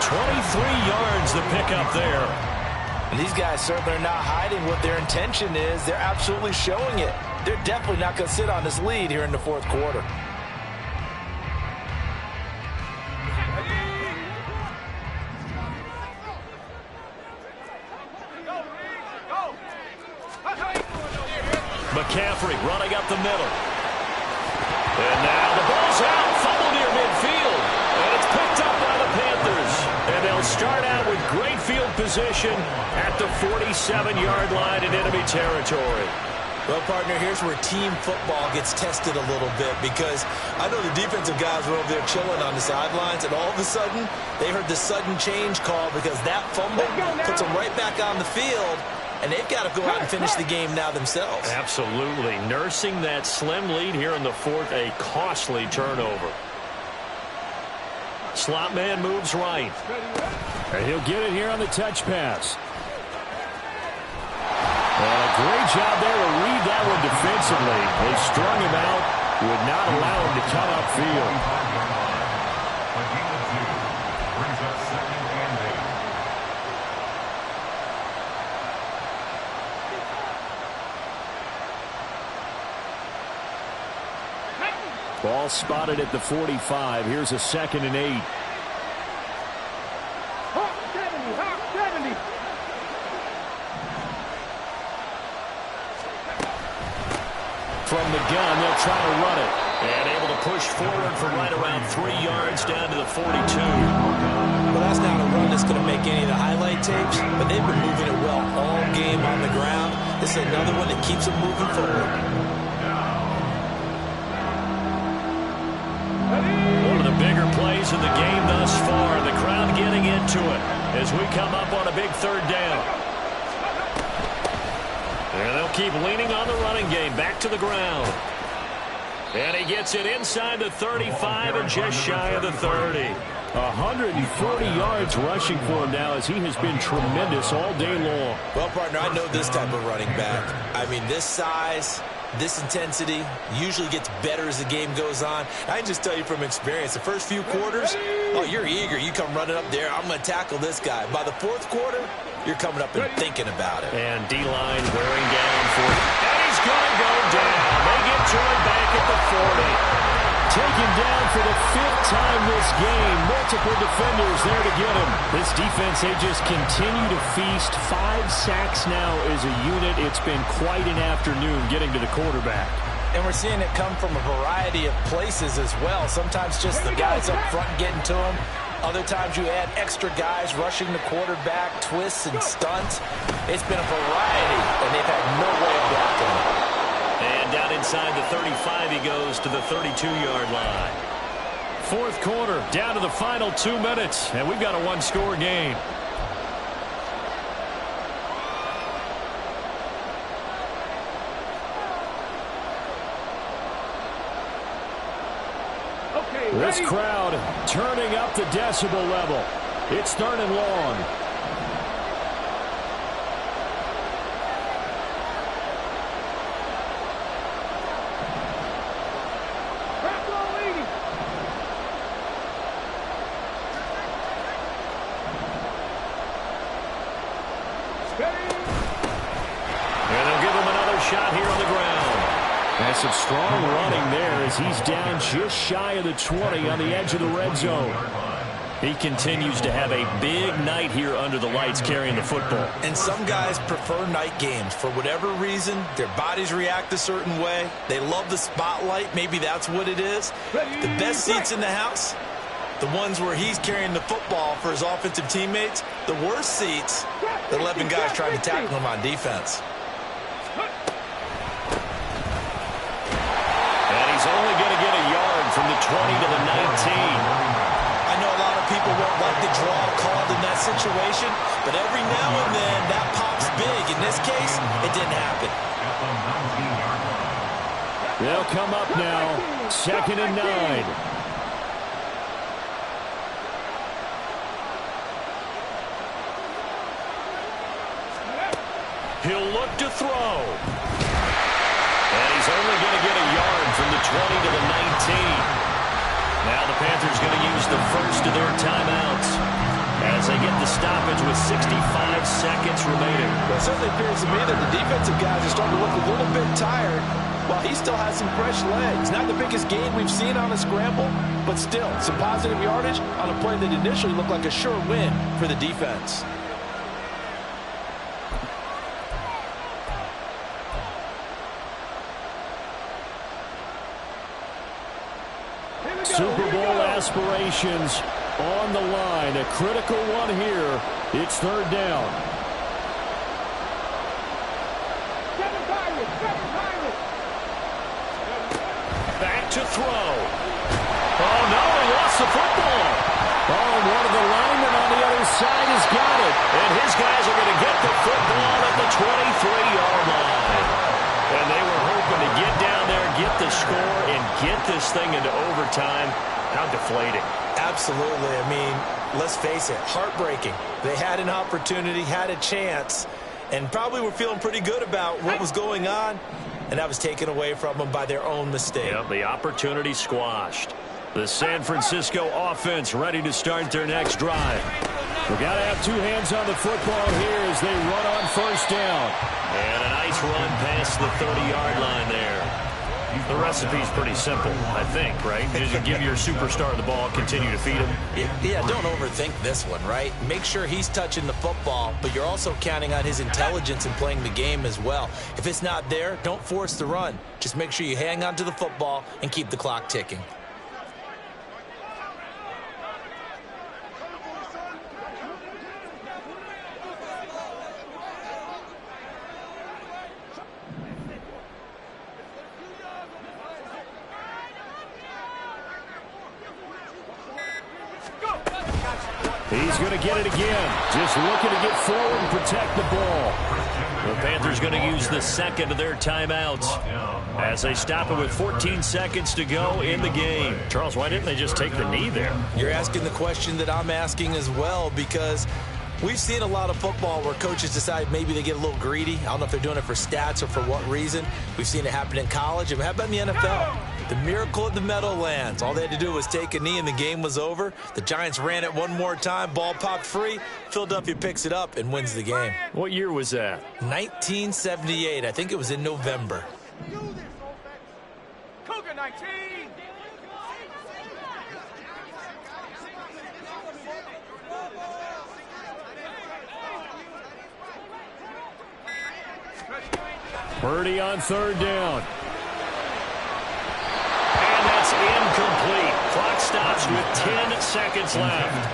J: 23 yards the pickup there.
H: And these guys certainly are not hiding what their intention is. They're absolutely showing it. They're definitely not going to sit on this lead here in the 4th quarter.
J: McCaffrey running up the middle. And now the ball's out. Fumble near midfield. And it's picked up by the Panthers. And they'll start out with great field position at the 47-yard line in enemy territory.
H: Well, partner, here's where team football gets tested a little bit because I know the defensive guys were over there chilling on the sidelines, and all of a sudden, they heard the sudden change call because that fumble puts them right back on the field. And they've got to go out and finish the game now themselves.
J: Absolutely. Nursing that slim lead here in the 4th, a costly turnover. Slot man moves right. And he'll get it here on the touch pass. And a great job there to read that one defensively. They strung him out, would not allow him to come upfield.
D: Brings up 2nd and 8.
J: Ball spotted at the 45. Here's a 2nd and 8. from the gun. They'll try to run it. And able to push forward for right around 3 yards down to the 42.
H: Well, that's not a run that's going to make any of the highlight tapes, but they've been moving it well all game on the ground. This is another one that keeps them moving forward.
J: One of the bigger plays in the game thus far. The crowd getting into it as we come up on a big third down. And they'll keep leaning on the running game. Back to the ground. And he gets it inside the 35 and just shy of the 30.
G: 140 yards rushing for him now as he has been tremendous all day long.
H: Well, partner, I know this type of running back. I mean, this size, this intensity usually gets better as the game goes on. I can just tell you from experience, the first few quarters, oh, you're eager. You come running up there, I'm going to tackle this guy. By the fourth quarter, you're coming up and thinking about it.
J: And D-line wearing down for him. And he's going to go down. They get to him back at the 40.
G: Taken down for the 5th time this game. Multiple defenders there to get him. This defense, they just continue to feast. 5 sacks now as a unit. It's been quite an afternoon getting to the quarterback.
H: And we're seeing it come from a variety of places as well. Sometimes just the guys up front getting to him. Other times you add extra guys rushing the quarterback, twists and stunts. It's been a variety, and they've had no way of blocking him.
J: And down inside the 35, he goes to the 32-yard line.
G: 4th quarter, down to the final 2 minutes, and we've got a 1-score game. This crowd turning up the decibel level. It's 3rd and long.
J: Shot here on the ground.
G: That's some strong running there as he's down just shy of the 20 on the edge of the red zone.
J: He continues to have a big night here under the lights carrying the football.
H: And some guys prefer night games. For whatever reason, their bodies react a certain way. They love the spotlight. Maybe that's what it is. The best seats in the house, the ones where he's carrying the football for his offensive teammates. The worst seats, the 11 guys trying to tackle him on defense.
J: He's only going to get a yard from the 20 to the 19.
H: I know a lot of people won't like the draw called in that situation, but every now and then that pops big. In this case, it didn't happen.
G: They'll come up now, 2nd and 9.
J: He'll look to throw. And he's only going to get a yard from the 20 to the 19. Now the Panthers going to use the first of their timeouts as they get the stoppage with 65 seconds remaining.
H: Well, it certainly appears to me that the defensive guys are starting to look a little bit tired while he still has some fresh legs. Not the biggest gain we've seen on a scramble, but still some positive yardage on a play that initially looked like a sure win for the defense.
G: Super Bowl aspirations on the line. A critical one here. It's 3rd down.
J: Back to throw. Oh, no, he lost the football.
G: Oh, and one of the linemen on the other side has got it.
J: And his guys are going to get the football at the 23-yard line. And they were hoping to get down there, get the score, and get this thing into overtime. How deflating.
H: Absolutely. I mean, let's face it, heartbreaking. They had an opportunity, had a chance, and probably were feeling pretty good about what was going on, and that was taken away from them by their own mistake.
J: Yep, the opportunity squashed. The San Francisco offense ready to start their next drive.
G: We've got to have 2 hands on the football here as they run on 1st down.
J: And a nice run past the 30-yard line there. The recipe's pretty simple, I think, right? Just give your superstar the ball, continue to feed him.
H: Yeah, don't overthink this one, right? Make sure he's touching the football, but you're also counting on his intelligence in playing the game as well. If it's not there, don't force the run. Just make sure you hang on to the football and keep the clock ticking.
G: He's going to get it again. Just looking to get forward and protect the ball.
J: The Panthers going to use the second of their timeouts as they stop it with 14 seconds to go in the game. Charles, why didn't they just take the knee there?
H: You're asking the question that I'm asking as well, because we've seen a lot of football where coaches decide maybe they get a little greedy. I don't know if they're doing it for stats or for what reason. We've seen it happen in college. It happened in the NFL. The miracle of the Meadowlands. All they had to do was take a knee and the game was over. The Giants ran it one more time. Ball popped free. Philadelphia picks it up and wins the game.
J: What year was that?
H: 1978. I think it was in November.
I: Cougar 19.
G: Purdy on third down.
J: Incomplete. Clock stops with 10 seconds left.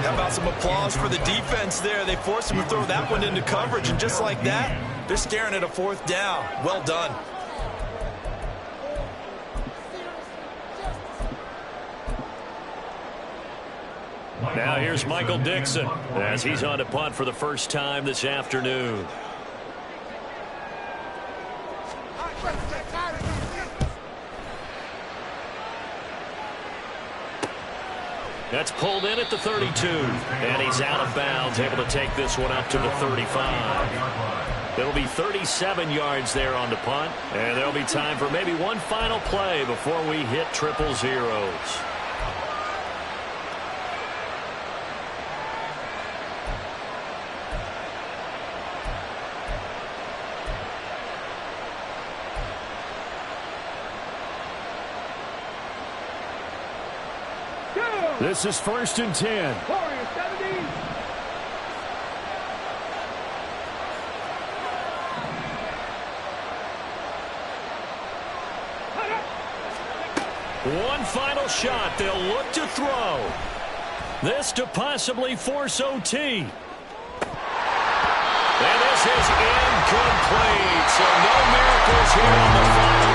H: How about some applause for the defense there? They forced him to throw that one into coverage, and just like that, they're staring at a fourth down. Well done.
J: Now here's Michael Dixon as he's on to punt for the first time this afternoon. That's pulled in at the 32. And he's out of bounds, able to take this one up to the 35. It'll be 37 yards there on the punt. And there'll be time for maybe one final play before we hit triple zeros.
G: This is 1st and 10.
I: Warrior 70.
J: One final shot. They'll look to throw. This to possibly force OT. And this is incomplete. So no miracles here.